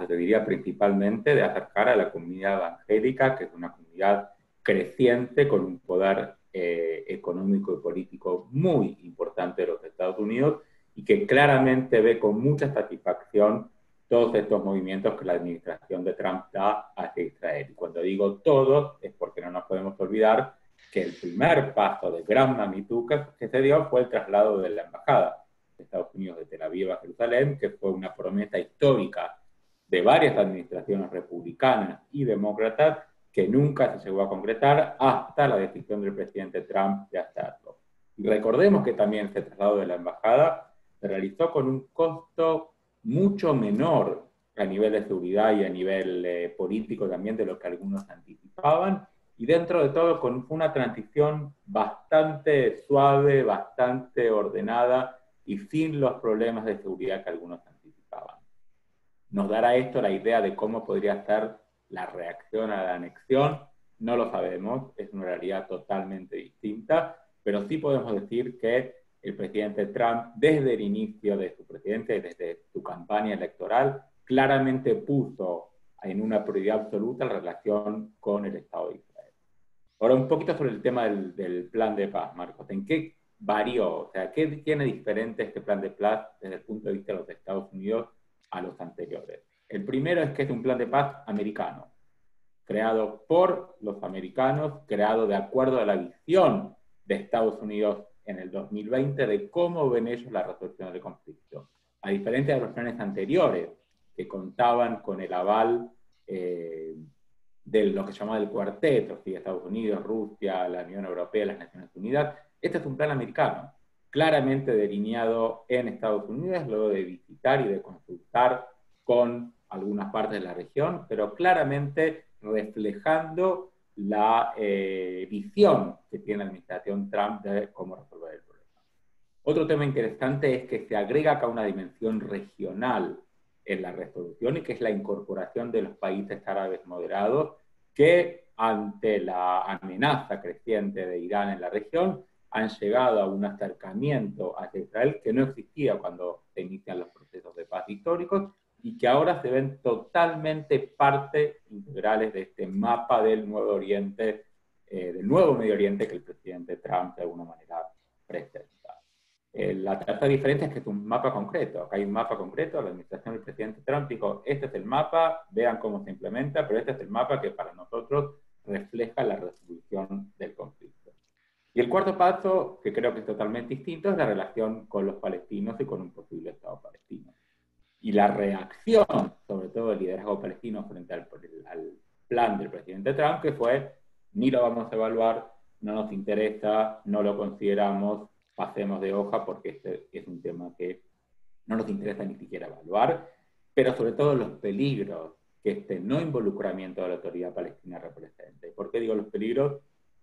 E: te diría principalmente, de acercar a la comunidad evangélica, que es una comunidad creciente con un poder económico y político muy importante de los Estados Unidos, y que claramente ve con mucha satisfacción todos estos movimientos que la administración de Trump da hacia Israel. Y cuando digo todos, es porque no nos podemos olvidar que el primer paso de gran magnitud que se dio fue el traslado de la embajada de Estados Unidos de Tel Aviv a Jerusalén, que fue una promesa histórica de varias administraciones republicanas y demócratas que nunca se llegó a concretar hasta la decisión del presidente Trump de hacerlo. Y recordemos que también ese traslado de la embajada se realizó con un costo mucho menor a nivel de seguridad y a nivel político también de lo que algunos anticipaban, y dentro de todo con una transición bastante suave, bastante ordenada y sin los problemas de seguridad que algunos anticipaban. ¿Nos dará esto la idea de cómo podría ser la reacción a la anexión? No lo sabemos, es una realidad totalmente distinta, pero sí podemos decir que el presidente Trump, desde el inicio de su presidencia, desde su campaña electoral, claramente puso en una prioridad absoluta la relación con el Estado de Israel. Ahora, un poquito sobre el tema del plan de paz, Marcos. ¿En qué varió? O sea, ¿qué tiene diferente este plan de paz desde el punto de vista de los Estados Unidos a los anteriores? El primero es que es un plan de paz americano, creado por los americanos, creado de acuerdo a la visión de Estados Unidos en el 2020 de cómo ven ellos la resolución del conflicto. A diferencia de los planes anteriores, que contaban con el aval de lo que se llamaba el cuarteto, ¿sí? Estados Unidos, Rusia, la Unión Europea, las Naciones Unidas. Este es un plan americano, claramente delineado en Estados Unidos, luego de visitar y de consultar con algunas partes de la región, pero claramente reflejando la visión que tiene la administración Trump de cómo resolver el problema. Otro tema interesante es que se agrega acá una dimensión regional en la resolución, y que es la incorporación de los países árabes moderados, que ante la amenaza creciente de Irán en la región, han llegado a un acercamiento hacia Israel que no existía cuando se inician los procesos de paz históricos, y que ahora se ven totalmente parte integrales de este mapa del Nuevo Oriente, del nuevo Medio Oriente que el presidente Trump de alguna manera presenta. La tercera diferencia es que es un mapa concreto. Acá hay un mapa concreto, la administración del presidente Trump dijo, este es el mapa, vean cómo se implementa, pero este es el mapa que para nosotros refleja la resolución del conflicto. Y el cuarto paso, que creo que es totalmente distinto, es la relación con los palestinos y con un posible Estado palestino. Y la reacción, sobre todo del liderazgo palestino frente al plan del presidente Trump, que fue, ni lo vamos a evaluar, no nos interesa, no lo consideramos, pasemos de hoja porque este es un tema que no nos interesa ni siquiera evaluar, pero sobre todo los peligros que este no involucramiento de la autoridad palestina representa. ¿Y por qué digo los peligros?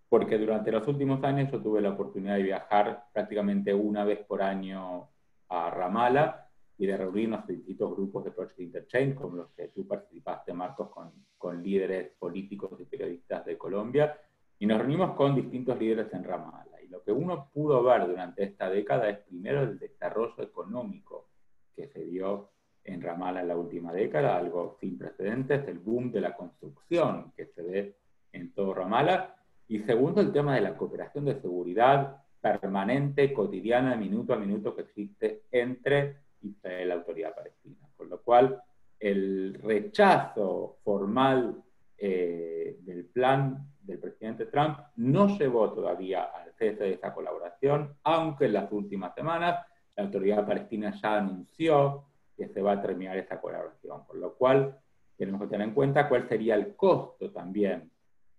E: Porque durante los últimos años yo tuve la oportunidad de viajar prácticamente una vez por año a Ramallah y de reunirnos en distintos grupos de Project Interchange, como los que tú participaste, Marcos, con líderes políticos y periodistas de Colombia, y nos reunimos con distintos líderes en Ramallah. Y lo que uno pudo ver durante esta década es primero el desarrollo económico que se dio en Ramallah en la última década, algo sin precedentes, el boom de la construcción que se ve en todo Ramallah, y segundo, el tema de la cooperación de seguridad permanente, cotidiana, minuto a minuto que existe entre Israel y la autoridad palestina. Con lo cual, el rechazo formal del plan del presidente Trump no llevó todavía al cese de esa colaboración, aunque en las últimas semanas la autoridad palestina ya anunció que se va a terminar esa colaboración. Con lo cual, tenemos que tener en cuenta cuál sería el costo también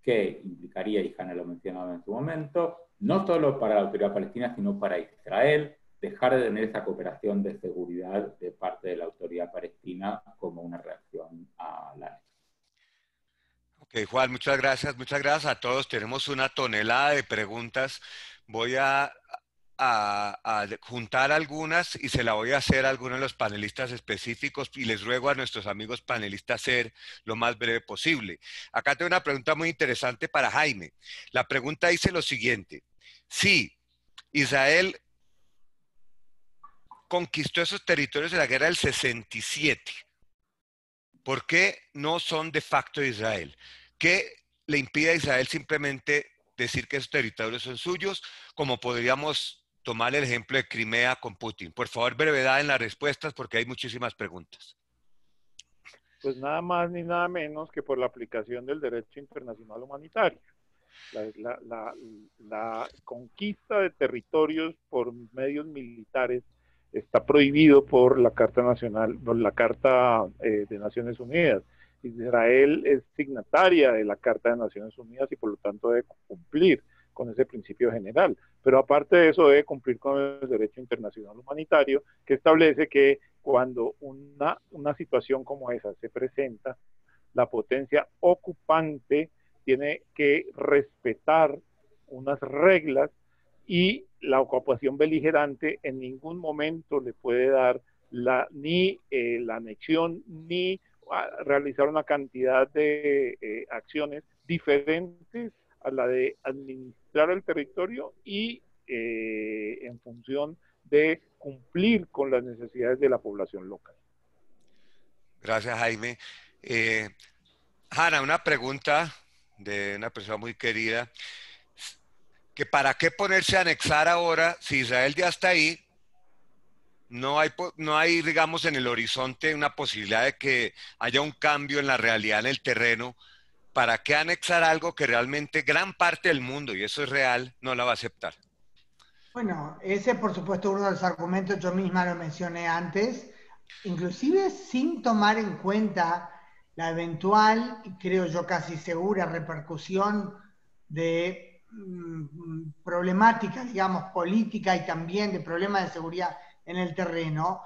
E: que implicaría, y Hanna lo mencionaba en su momento, no solo para la autoridad palestina, sino para Israel, dejar de tener esa cooperación de seguridad de parte de la autoridad palestina como una reacción a la anexión.
B: Ok, Juan, muchas gracias a todos. Tenemos una tonelada de preguntas. Voy a juntar algunas y se la voy a hacer a algunos de los panelistas específicos y les ruego a nuestros amigos panelistas ser lo más breve posible. Acá tengo una pregunta muy interesante para Jaime. La pregunta dice lo siguiente: si Israel conquistó esos territorios en la guerra del 67, ¿por qué no son de facto de Israel? ¿Qué le impide a Israel simplemente decir que esos territorios son suyos, como podríamos tomar el ejemplo de Crimea con Putin? Por favor, brevedad en las respuestas porque hay muchísimas preguntas.
C: Pues nada más ni nada menos que por la aplicación del derecho internacional humanitario. La conquista de territorios por medios militares está prohibido por la Carta Nacional, por la Carta de Naciones Unidas. Israel es signataria de la Carta de Naciones Unidas y por lo tanto debe cumplir con ese principio general. Pero aparte de eso debe cumplir con el derecho internacional humanitario, que establece que cuando una situación como esa se presenta, la potencia ocupante tiene que respetar unas reglas y la ocupación beligerante en ningún momento le puede dar ni la anexión ni realizar una cantidad de acciones diferentes a la de administrar el territorio y en función de cumplir con las necesidades de la población local.
B: Gracias, Jaime. Hanna, una pregunta de una persona muy querida, que para qué ponerse a anexar ahora si Israel ya está ahí, no hay, digamos, en el horizonte una posibilidad de que haya un cambio en la realidad, en el terreno. ¿Para qué anexar algo que realmente gran parte del mundo, y eso es real, no la va a aceptar?
D: Bueno, ese por supuesto uno de los argumentos, yo misma lo mencioné antes, inclusive sin tomar en cuenta la eventual, creo yo casi segura, repercusión de problemática, digamos, política y también de problemas de seguridad en el terreno,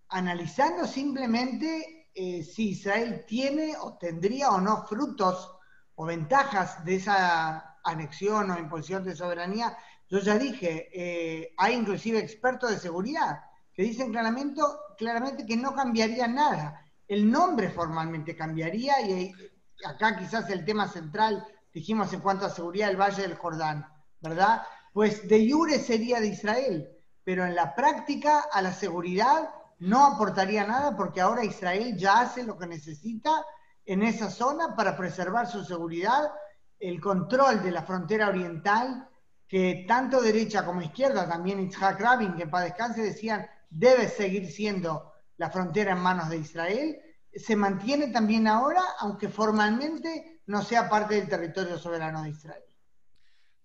D: analizando simplemente si Israel tiene o tendría o no frutos o ventajas de esa anexión o imposición de soberanía. Yo ya dije, hay inclusive expertos de seguridad que dicen claramente que no cambiaría nada. El nombre formalmente cambiaría y acá quizás el tema central, dijimos en cuanto a seguridad del Valle del Jordán, ¿verdad? Pues de iure sería de Israel, pero en la práctica a la seguridad no aportaría nada porque ahora Israel ya hace lo que necesita en esa zona para preservar su seguridad, el control de la frontera oriental que tanto derecha como izquierda, también Itzhak Rabin, que en paz descanse, decían debe seguir siendo la frontera en manos de Israel, se mantiene también ahora, aunque formalmente no sea parte del territorio soberano de Israel.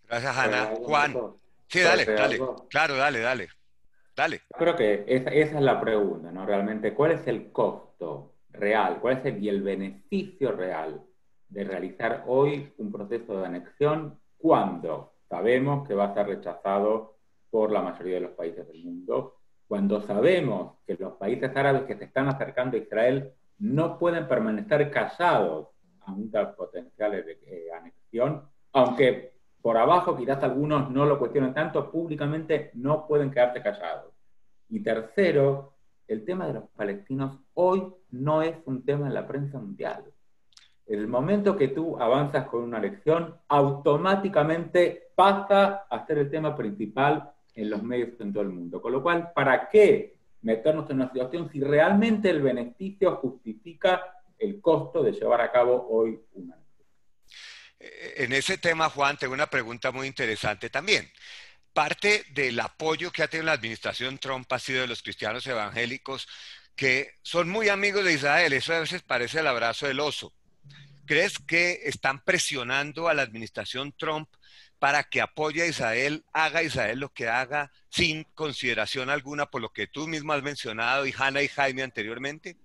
B: Gracias,
E: ¿Puedo
B: Hanna.
E: agregar algo,
B: Juan.
E: Marcos?
B: Sí,
E: ¿Puedo
B: dale,
E: agregar
B: dale.
E: algo?
B: Claro, dale, dale. Dale.
E: Creo que esa es la pregunta, ¿no? Realmente, ¿cuál es el costo real? ¿Cuál es y el beneficio real de realizar hoy un proceso de anexión cuando sabemos que va a ser rechazado por la mayoría de los países del mundo? Cuando sabemos que los países árabes que se están acercando a Israel no pueden permanecer callados ante potenciales de anexión, aunque por abajo quizás algunos no lo cuestionen tanto, públicamente no pueden quedarse callados. Y tercero, el tema de los palestinos hoy no es un tema en la prensa mundial. En el momento que tú avanzas con una elección, automáticamente pasa a ser el tema principal en los medios en todo el mundo. Con lo cual, ¿para qué meternos en una situación si realmente el beneficio justifica el costo de llevar a cabo hoy una elección?
B: En ese tema, Juan, tengo una pregunta muy interesante también. Parte del apoyo que ha tenido la administración Trump ha sido de los cristianos evangélicos que son muy amigos de Israel. Eso a veces parece el abrazo del oso. ¿Crees que están presionando a la administración Trump para que apoye a Israel, haga Israel lo que haga, sin consideración alguna por lo que tú mismo has mencionado y Hanna y Jaime anteriormente?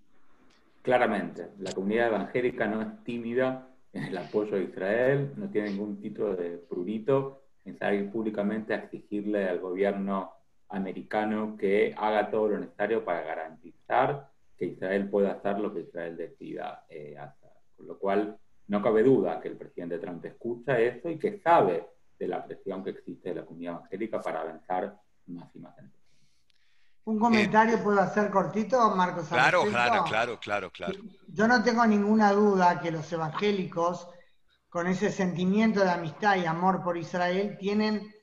E: Claramente, la comunidad evangélica no es tímida en el apoyo a Israel, no tiene ningún título de prurito en salir públicamente a exigirle al gobierno americano que haga todo lo necesario para garantizar que Israel pueda hacer lo que Israel decida hacer. Con lo cual, no cabe duda que el presidente Trump escucha eso y que sabe de la presión que existe de la comunidad evangélica para avanzar más y más en el.
D: Un comentario puedo hacer cortito, Marcos, al
B: Claro,
D: respecto.
B: claro.
D: Yo no tengo ninguna duda que los evangélicos, con ese sentimiento de amistad y amor por Israel, tienen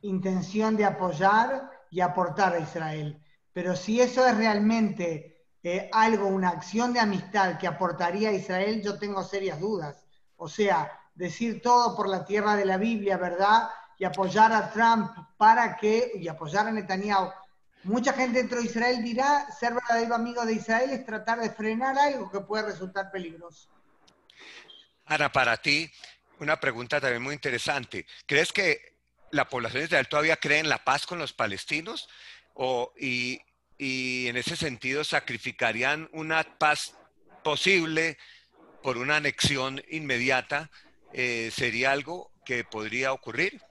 D: intención de apoyar y aportar a Israel. Pero si eso es realmente algo, una acción de amistad que aportaría a Israel, yo tengo serias dudas. O sea, decir todo por la tierra de la Biblia, ¿verdad? Y apoyar a Trump y apoyar a Netanyahu. Mucha gente dentro de Israel dirá, ser verdadero amigo de Israel es tratar de frenar algo que puede resultar peligroso.
B: Ana, para ti, una pregunta también muy interesante. ¿Crees que la población de Israel todavía cree en la paz con los palestinos? Y en ese sentido sacrificarían una paz posible por una anexión inmediata? ¿Sería algo que podría ocurrir?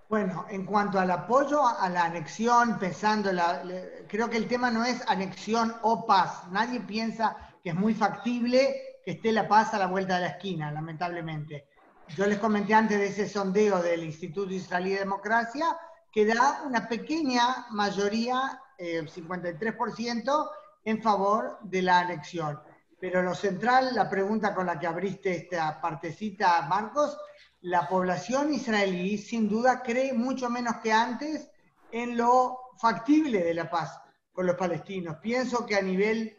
D: Bueno, en cuanto al apoyo a la anexión, creo que el tema no es anexión o paz. Nadie piensa que es muy factible que esté la paz a la vuelta de la esquina, lamentablemente. Yo les comenté antes de ese sondeo del Instituto Israelí de Democracia que da una pequeña mayoría, 53%, en favor de la anexión. Pero lo central, la pregunta con la que abriste esta partecita, Marcos, la población israelí sin duda cree mucho menos que antes en lo factible de la paz con los palestinos. Pienso que a nivel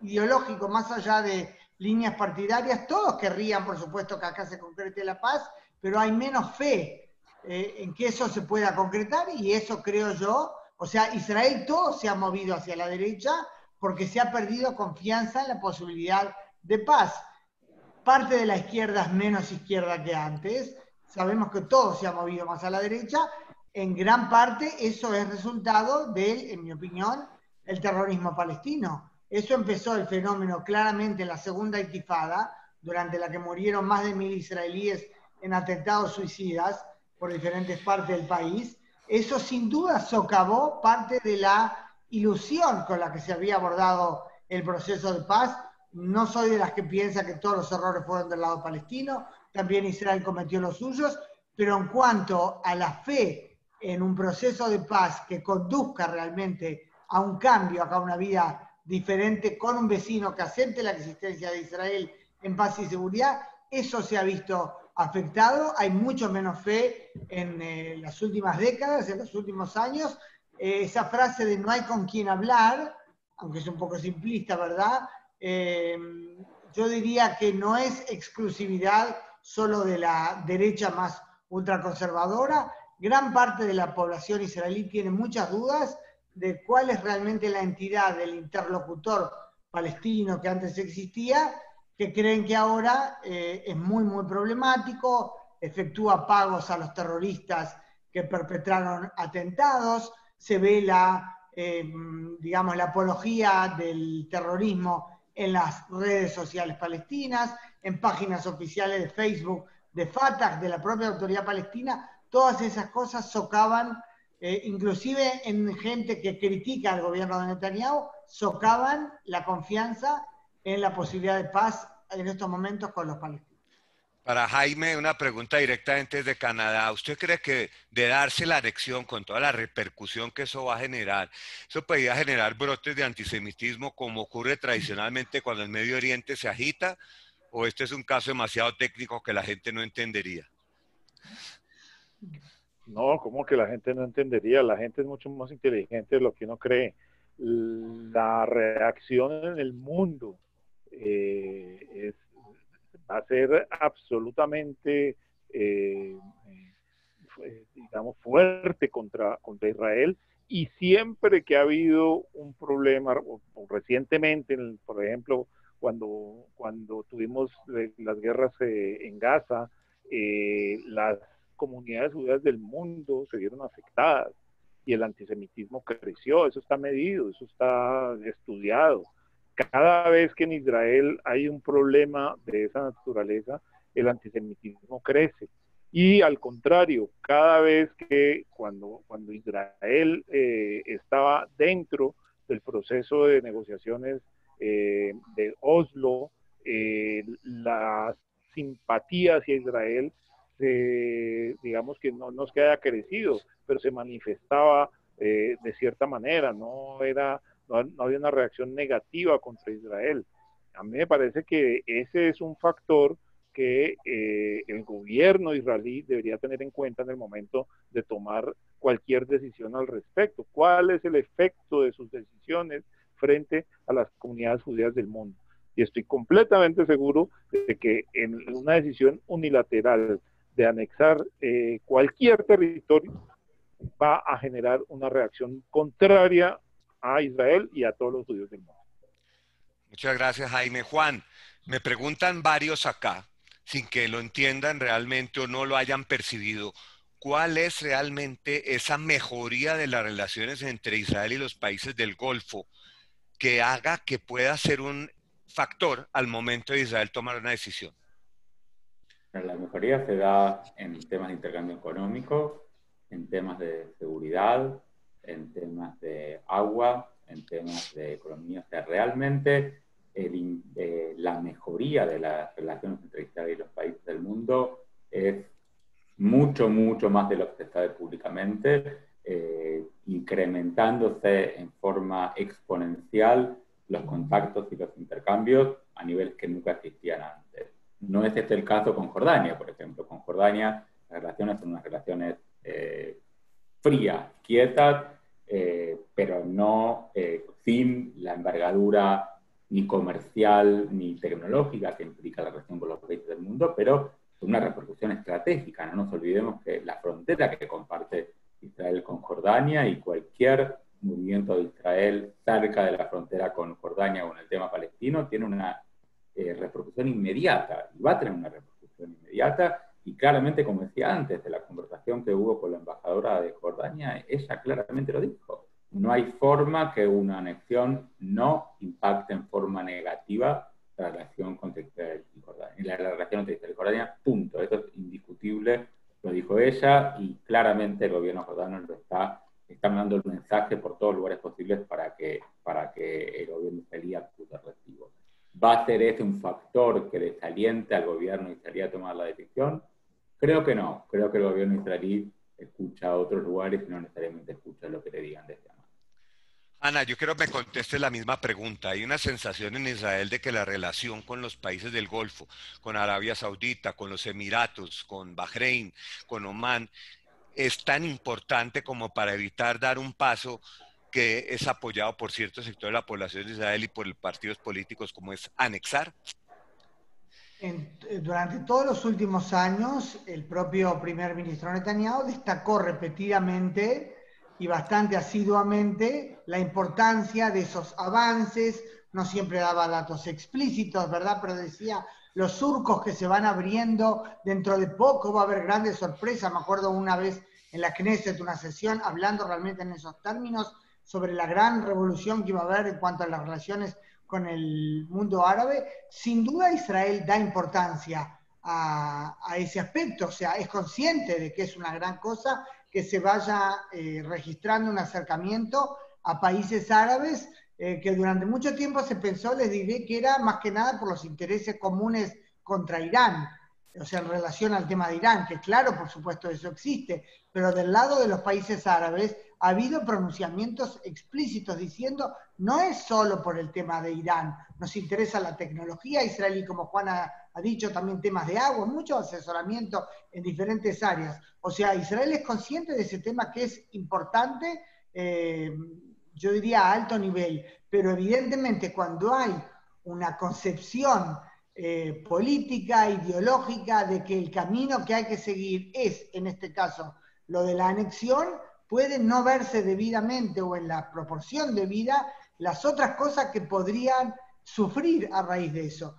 D: ideológico, más allá de líneas partidarias, todos querrían, por supuesto, que acá se concrete la paz, pero hay menos fe en que eso se pueda concretar y eso creo yo. O sea, Israel todo se ha movido hacia la derecha porque se ha perdido confianza en la posibilidad de paz. Parte de la izquierda es menos izquierda que antes, sabemos que todo se ha movido más a la derecha, en gran parte eso es resultado del, en mi opinión, el terrorismo palestino. Eso empezó el fenómeno claramente en la segunda intifada, durante la que murieron más de 1000 israelíes en atentados suicidas por diferentes partes del país. Eso sin duda socavó parte de la ilusión con la que se había abordado el proceso de paz. No soy de las que piensa que todos los errores fueron del lado palestino, también Israel cometió los suyos, pero en cuanto a la fe en un proceso de paz que conduzca realmente a un cambio, a una vida diferente con un vecino que acepte la existencia de Israel en paz y seguridad, eso se ha visto afectado. Hay mucho menos fe en las últimas décadas, en los últimos años. Esa frase de no hay con quién hablar, aunque es un poco simplista, ¿verdad? Yo diría que no es exclusividad solo de la derecha más ultraconservadora. gran parte de la población israelí tiene muchas dudas de cuál es realmente la entidad del interlocutor palestino que antes existía, que creen que ahora es muy, muy problemático, efectúa pagos a los terroristas que perpetraron atentados, se ve digamos, la apología del terrorismo en las redes sociales palestinas, en páginas oficiales de Facebook de Fatah, de la propia autoridad palestina. Todas esas cosas socavan, inclusive en gente que critica al gobierno de Netanyahu, socavan la confianza en la posibilidad de paz en estos momentos con los palestinos.
B: Para Jaime, una pregunta directamente desde Canadá. ¿Usted cree que de darse la anexión con toda la repercusión que eso va a generar, eso podría generar brotes de antisemitismo como ocurre tradicionalmente cuando el Medio Oriente se agita? ¿O este es un caso demasiado técnico que la gente no entendería?
C: No, ¿cómo que la gente no entendería? La gente es mucho más inteligente de lo que uno cree. La reacción en el mundo va a ser absolutamente, digamos, fuerte contra Israel, y siempre que ha habido un problema, o recientemente, por ejemplo, cuando tuvimos las guerras en Gaza, las comunidades judías del mundo se vieron afectadas y el antisemitismo creció. Eso está medido, eso está estudiado. Cada vez que en Israel hay un problema de esa naturaleza, el antisemitismo crece. Y al contrario, cada vez que cuando Israel estaba dentro del proceso de negociaciones de Oslo, la simpatía hacia Israel, digamos que no es que haya crecido, pero se manifestaba de cierta manera, no había una reacción negativa contra Israel. A mí me parece que ese es un factor que el gobierno israelí debería tener en cuenta en el momento de tomar cualquier decisión al respecto. ¿Cuál es el efecto de sus decisiones frente a las comunidades judías del mundo? Y estoy completamente seguro de que en una decisión unilateral de anexar cualquier territorio va a generar una reacción contraria a Israel y a todos los judíos del mundo.
B: Muchas gracias, Jaime. Juan, me preguntan varios acá, sin que lo entiendan realmente o no lo hayan percibido, ¿cuál es realmente esa mejoría de las relaciones entre Israel y los países del Golfo que haga que pueda ser un factor al momento de Israel tomar una decisión?
E: La mejoría se da en temas de intercambio económico, en temas de seguridad, en temas de agua, en temas de economía. O sea, realmente la mejoría de las relaciones entre Israel y los países del mundo es mucho, mucho más de lo que se sabe públicamente, incrementándose en forma exponencial los contactos y los intercambios a niveles que nunca existían antes. No es este el caso con Jordania, por ejemplo. Con Jordania las relaciones son unas relaciones frías, quietas, pero no sin la envergadura ni comercial ni tecnológica que implica la relación con los países del mundo, pero con una repercusión estratégica. No nos olvidemos que la frontera que comparte Israel con Jordania y cualquier movimiento de Israel cerca de la frontera con Jordania o en el tema palestino tiene una repercusión inmediata, y va a tener una repercusión inmediata, y claramente, como decía antes, de la conversación que hubo con la embajadora de Jordania, ella claramente lo dijo. No hay forma que una anexión no impacte en forma negativa la relación con Israel y Jordania. La relación entre Israel y Jordania, punto. Eso es indiscutible, lo dijo ella, y claramente el gobierno jordano lo está mandando el mensaje por todos los lugares posibles para que el gobierno israelí actúe recibo. ¿Va a ser ese un factor que desaliente al gobierno israelí a tomar la decisión? Creo que no. Creo que el gobierno israelí escucha a otros lugares y no necesariamente escucha lo que le digan desde Hamas.
B: Ana, yo quiero que me contestes la misma pregunta. Hay una sensación en Israel de que la relación con los países del Golfo, con Arabia Saudita, con los Emiratos, con Bahrein, con Omán, es tan importante como para evitar dar un paso que es apoyado por cierto sector de la población de Israel y por partidos políticos como es anexar.
D: Durante todos los últimos años, el propio primer ministro Netanyahu destacó repetidamente y bastante asiduamente la importancia de esos avances. No siempre daba datos explícitos, ¿verdad? Pero decía, los surcos que se van abriendo, dentro de poco va a haber grandes sorpresas. Me acuerdo una vez en la Knesset, una sesión, hablando realmente en esos términos, sobre la gran revolución que iba a haber en cuanto a las relaciones con el mundo árabe. Sin duda Israel da importancia a ese aspecto, o sea, es consciente de que es una gran cosa que se vaya registrando un acercamiento a países árabes que durante mucho tiempo se pensó, les diré, que era más que nada por los intereses comunes contra Irán, o sea, en relación al tema de Irán, que claro, por supuesto, eso existe, pero del lado de los países árabes ha habido pronunciamientos explícitos diciendo, no es solo por el tema de Irán, nos interesa la tecnología israelí, como Juan ha dicho, también temas de agua, mucho asesoramiento en diferentes áreas. O sea, Israel es consciente de ese tema que es importante, yo diría a alto nivel, pero evidentemente cuando hay una concepción política, ideológica, de que el camino que hay que seguir es, en este caso, lo de la anexión, puede no verse debidamente o en la proporción debida las otras cosas que podrían sufrir a raíz de eso.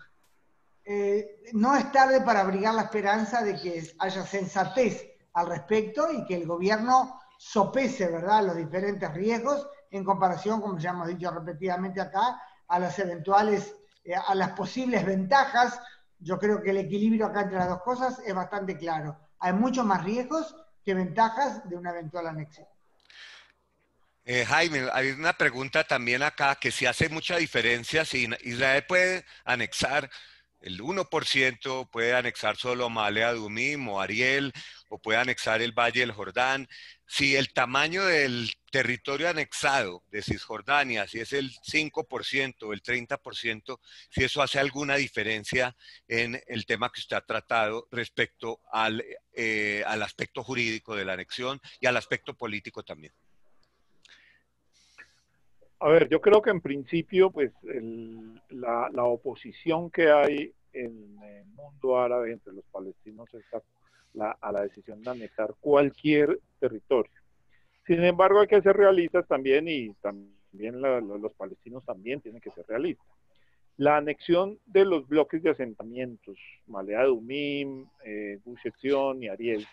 D: No es tarde para abrigar la esperanza de que haya sensatez al respecto y que el gobierno sopese, ¿verdad?, los diferentes riesgos en comparación, como ya hemos dicho repetidamente acá, a las eventuales, a las posibles ventajas. Yo creo que el equilibrio acá entre las dos cosas es bastante claro. Hay muchos más riesgos que ventajas de una eventual anexión.
B: Jaime, hay una pregunta también acá, que si hace mucha diferencia, si Israel puede anexar el 1%, puede anexar solo Male Adumim o Ariel, o puede anexar el Valle del Jordán. Si el tamaño del territorio anexado de Cisjordania, si es el 5% o el 30%, si eso hace alguna diferencia en el tema que usted ha tratado respecto al aspecto jurídico de la anexión y al aspecto político también.
C: A ver, yo creo que en principio, pues, la oposición que hay en el mundo árabe entre los palestinos es a la decisión de anexar cualquier territorio. Sin embargo, hay que ser realistas también, y también los palestinos también tienen que ser realistas. La anexión de los bloques de asentamientos, Male Adumim, Gush Etzion y Ariel,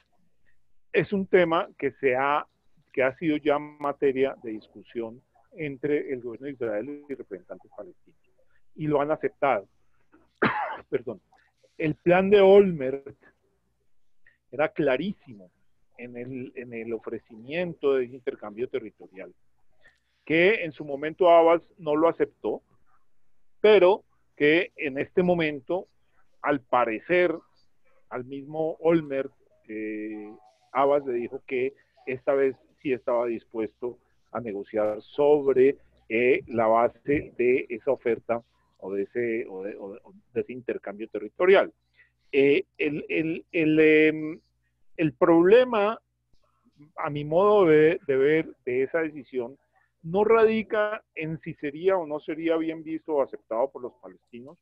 C: es un tema que ha sido ya materia de discusión entre el gobierno de Israel y representantes palestinos. Y lo han aceptado. Perdón. El plan de Olmert era clarísimo en el ofrecimiento de intercambio territorial, que en su momento Abbas no lo aceptó, pero que en este momento, al parecer, al mismo Olmert, Abbas le dijo que esta vez sí estaba dispuesto a negociar sobre la base de esa oferta o de ese intercambio territorial. El problema, a mi modo de ver, de esa decisión, no radica en si sería o no sería bien visto o aceptado por los palestinos,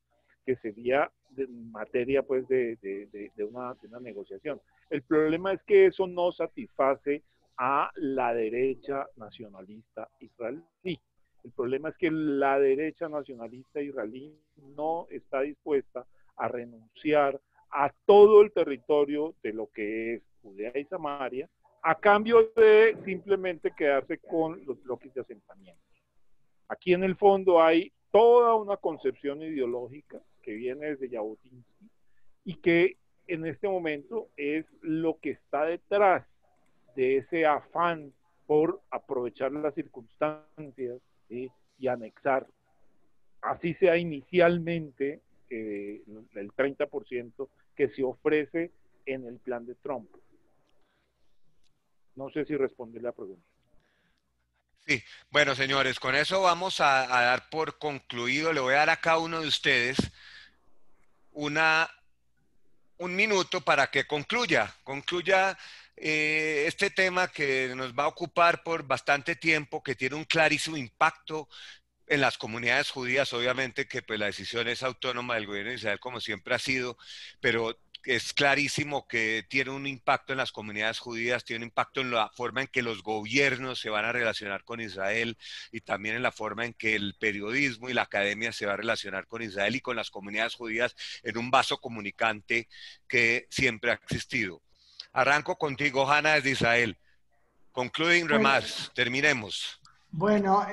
C: que sería de materia pues de una negociación. El problema es que eso no satisface a la derecha nacionalista israelí. El problema es que la derecha nacionalista israelí no está dispuesta a renunciar a todo el territorio de lo que es Judea y Samaria, a cambio de simplemente quedarse con los bloques de asentamiento. Aquí en el fondo hay toda una concepción ideológica que viene desde Jabotinsky y que en este momento es lo que está detrás de ese afán por aprovechar las circunstancias y anexar, así sea inicialmente, el 30% que se ofrece en el plan de Trump. No sé si respondí la pregunta.
B: Sí, bueno, señores, con eso vamos a dar por concluido. Le voy a dar a cada uno de ustedes un minuto para que concluya este tema que nos va a ocupar por bastante tiempo, que tiene un clarísimo impacto en las comunidades judías, obviamente que pues la decisión es autónoma del gobierno de Israel, como siempre ha sido, pero es clarísimo que tiene un impacto en las comunidades judías, tiene un impacto en la forma en que los gobiernos se van a relacionar con Israel y también en la forma en que el periodismo y la academia se va a relacionar con Israel y con las comunidades judías en un vaso comunicante que siempre ha existido. Arranco contigo, Hanna, desde Israel. Concluding
D: Bueno,
B: remarks, terminemos.
D: Bueno,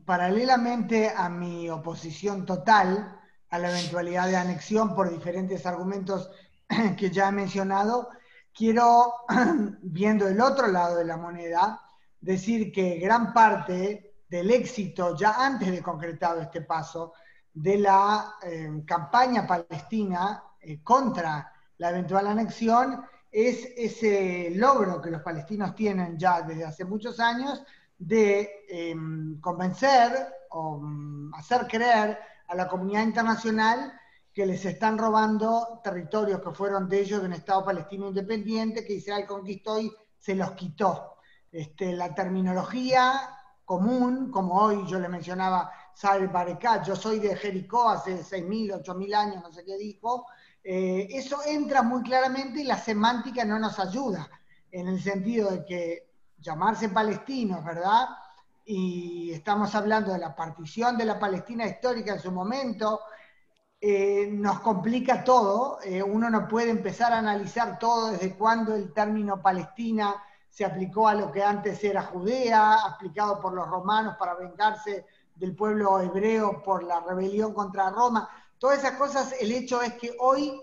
D: paralelamente a mi oposición total a la eventualidad de anexión por diferentes argumentos que ya he mencionado, quiero, viendo el otro lado de la moneda, decir que gran parte del éxito, ya antes de concretado este paso, de la campaña palestina contra la eventual anexión es ese logro que los palestinos tienen ya desde hace muchos años de convencer o hacer creer a la comunidad internacional que les están robando territorios que fueron de ellos, de un Estado palestino independiente, que Israel conquistó y se los quitó. La terminología común, como hoy yo le mencionaba Saber Barekat, yo soy de Jericó hace 6.000, 8.000 años, no sé qué dijo, eso entra muy claramente y la semántica no nos ayuda, en el sentido de que llamarse palestinos, ¿verdad? Y estamos hablando de la partición de la Palestina histórica en su momento, nos complica todo. Uno no puede empezar a analizar todo desde cuándo el término Palestina se aplicó a lo que antes era Judea, aplicado por los romanos para vengarse del pueblo hebreo por la rebelión contra Roma. Todas esas cosas, el hecho es que hoy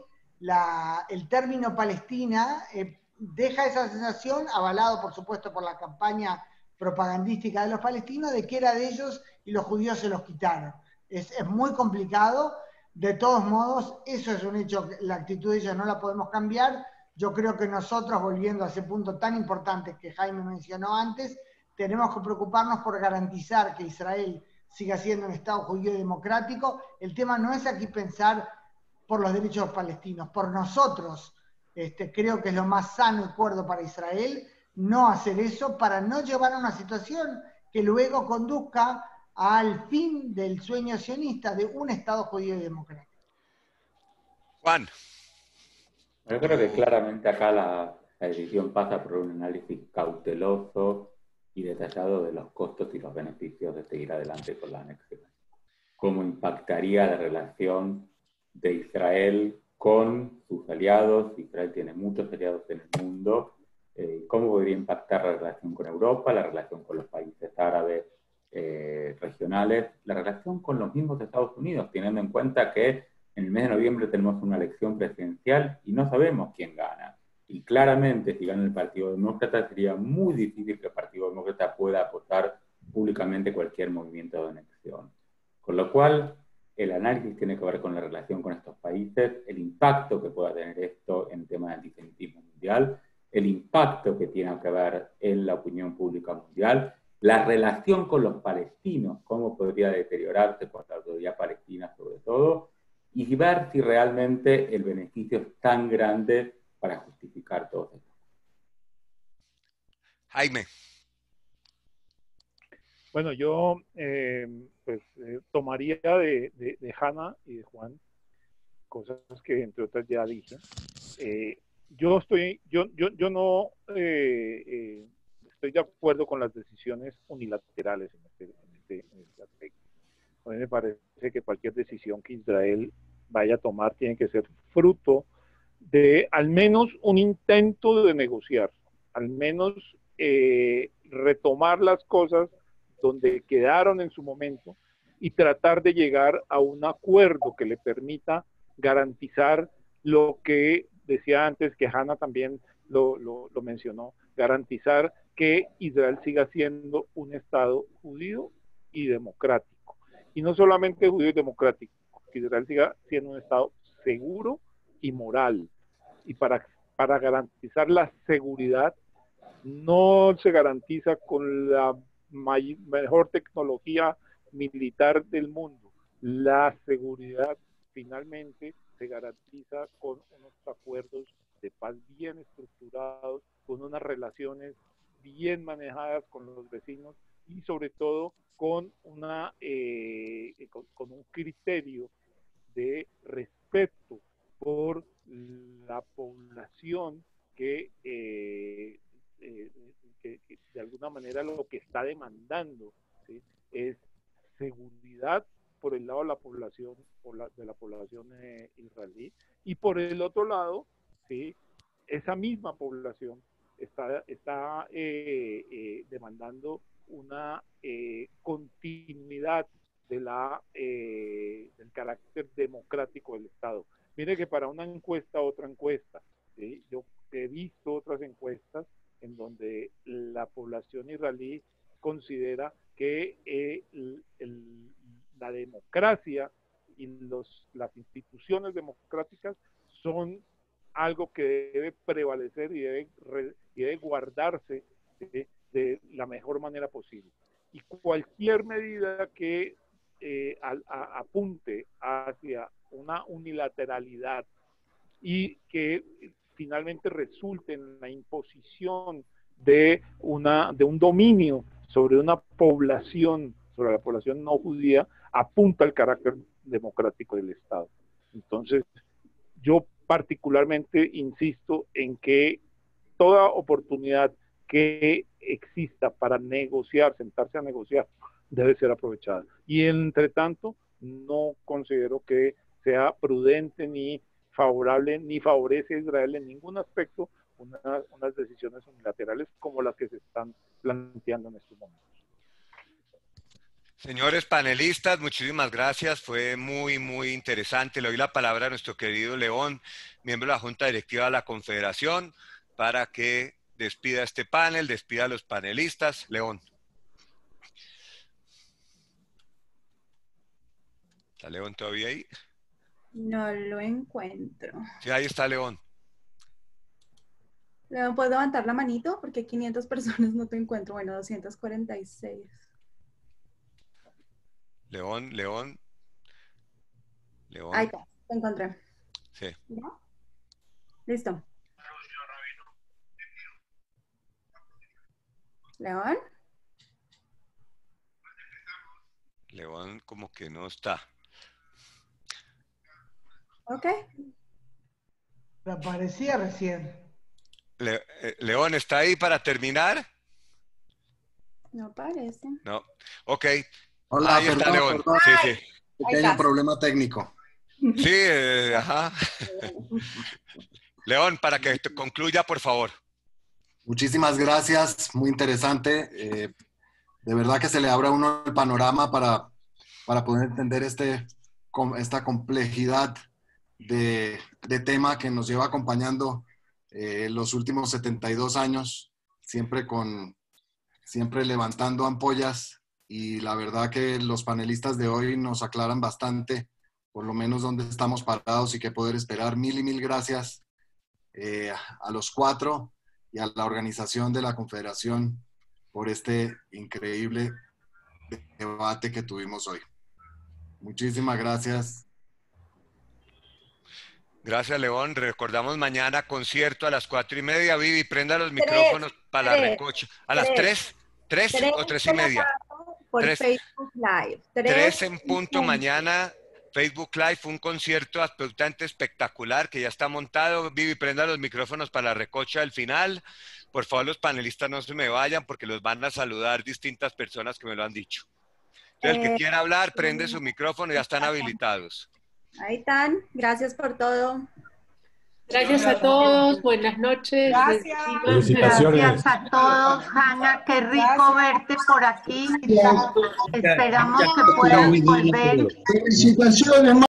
D: el término Palestina deja esa sensación, avalado por supuesto por la campaña propagandística de los palestinos, de que era de ellos y los judíos se los quitaron. Es muy complicado. De todos modos, eso es un hecho, la actitud de ellos no la podemos cambiar. Yo creo que nosotros, volviendo a ese punto tan importante que Jaime mencionó antes, tenemos que preocuparnos por garantizar que Israel siga siendo un Estado judío y democrático. El tema no es aquí pensar por los derechos palestinos, por nosotros. Creo que es lo más sano y cuerdo para Israel no hacer eso para no llevar a una situación que luego conduzca al fin del sueño sionista de un Estado judío y democrático.
B: Juan.
E: Yo creo que claramente acá la decisión pasa por un análisis cauteloso y detallado de los costos y los beneficios de seguir adelante con la anexión. Cómo impactaría la relación de Israel con sus aliados. Israel tiene muchos aliados en el mundo. Cómo podría impactar la relación con Europa, la relación con los países árabes regionales, la relación con los mismos Estados Unidos, teniendo en cuenta que en el mes de noviembre tenemos una elección presidencial y no sabemos quién gana. Y claramente, si gana el Partido Demócrata, sería muy difícil que el Partido Demócrata pueda apoyar públicamente cualquier movimiento de anexión. Con lo cual, el análisis tiene que ver con la relación con estos países, el impacto que pueda tener esto en temas de antisemitismo mundial, el impacto que tiene que ver en la opinión pública mundial, la relación con los palestinos, cómo podría deteriorarse por la autoridad palestina sobre todo, y ver si realmente el beneficio es tan grande para justificar todo esto.
B: Jaime.
C: Bueno, yo tomaría de Hanna y de Juan cosas que entre otras ya dije. Yo no estoy de acuerdo con las decisiones unilaterales en este aspecto. A mí me parece que cualquier decisión que Israel vaya a tomar tiene que ser fruto de al menos un intento de negociar, al menos retomar las cosas donde quedaron en su momento y tratar de llegar a un acuerdo que le permita garantizar lo que decía antes, que Hanna también lo mencionó, garantizar que Israel siga siendo un Estado judío y democrático. Y no solamente judío y democrático, que Israel siga siendo un Estado seguro y moral. Y para garantizar la seguridad, no se garantiza con la mejor tecnología militar del mundo. La seguridad finalmente se garantiza con unos acuerdos de paz bien estructurados, con unas relaciones bien manejadas con los vecinos y sobre todo con, con un criterio de respeto por la población que de alguna manera lo que está demandando, ¿sí?, es seguridad por el lado de la población, israelí, y por el otro lado, ¿sí?, esa misma población está demandando una continuidad de del carácter democrático del Estado. Mire que para una encuesta, otra encuesta, ¿sí?, yo he visto otras encuestas en donde la población israelí considera que la democracia y las instituciones democráticas son algo que debe prevalecer y debe guardarse de la mejor manera posible. Y cualquier medida que apunte hacia una unilateralidad y que finalmente resulte en la imposición de un dominio sobre una población, sobre la población no judía, apunta al carácter democrático del Estado. Entonces, yo particularmente insisto en que toda oportunidad que exista para negociar, sentarse a negociar, debe ser aprovechada. Y entre tanto, no considero que sea prudente ni favorable, ni favorece a Israel en ningún aspecto unas decisiones unilaterales como las que se están planteando en estos momentos.
B: Señores panelistas, muchísimas gracias. Fue muy, muy interesante. Le doy la palabra a nuestro querido León, miembro de la Junta Directiva de la Confederación, para que despida este panel, despida a los panelistas. León. ¿Está León todavía ahí?
F: No lo encuentro.
B: Sí, ahí está León.
F: León, ¿puedes levantar la manito? Porque 500 personas no te encuentro. Bueno, 246.
B: León.
F: Ahí está, te encontré.
B: Sí.
F: ¿No? Listo. León.
B: León como que no está.
F: Ok.
D: Me aparecía recién.
B: León, ¿está ahí para terminar?
F: No aparece.
B: No. Ok.
A: Hola,
B: ahí está León.
A: Perdón.
B: Sí.
A: Pequeño problema técnico.
B: Sí, ajá. León, para que te concluya, por favor.
A: Muchísimas gracias, muy interesante. De verdad que se le abre a uno el panorama para poder entender esta complejidad de tema que nos lleva acompañando los últimos 72 años, siempre levantando ampollas, y la verdad que los panelistas de hoy nos aclaran bastante, por lo menos dónde estamos parados y qué poder esperar. Mil y mil gracias a los cuatro y a la organización de la Confederación por este increíble debate que tuvimos hoy. Muchísimas gracias.
B: Gracias, León. Recordamos mañana concierto a las 4:30. Vivi, prenda los micrófonos para la recocha. ¿A las 3? ¿3 o 3:30?
F: Por
B: 3,
F: Facebook Live.
B: 3 en punto mañana. Facebook Live, un concierto absolutamente espectacular que ya está montado. Vivi, prenda los micrófonos para la recocha del final. Por favor, los panelistas no se me vayan porque los van a saludar distintas personas que me lo han dicho. Entonces, el que quiera hablar, prende su micrófono, ya están habilitados.
F: Ahí están. Gracias por todo.
G: Gracias a todos. Buenas noches.
H: Gracias.
I: Gracias a todos. Hanna, qué rico verte por aquí. Esperamos que puedas volver.
J: Felicitaciones.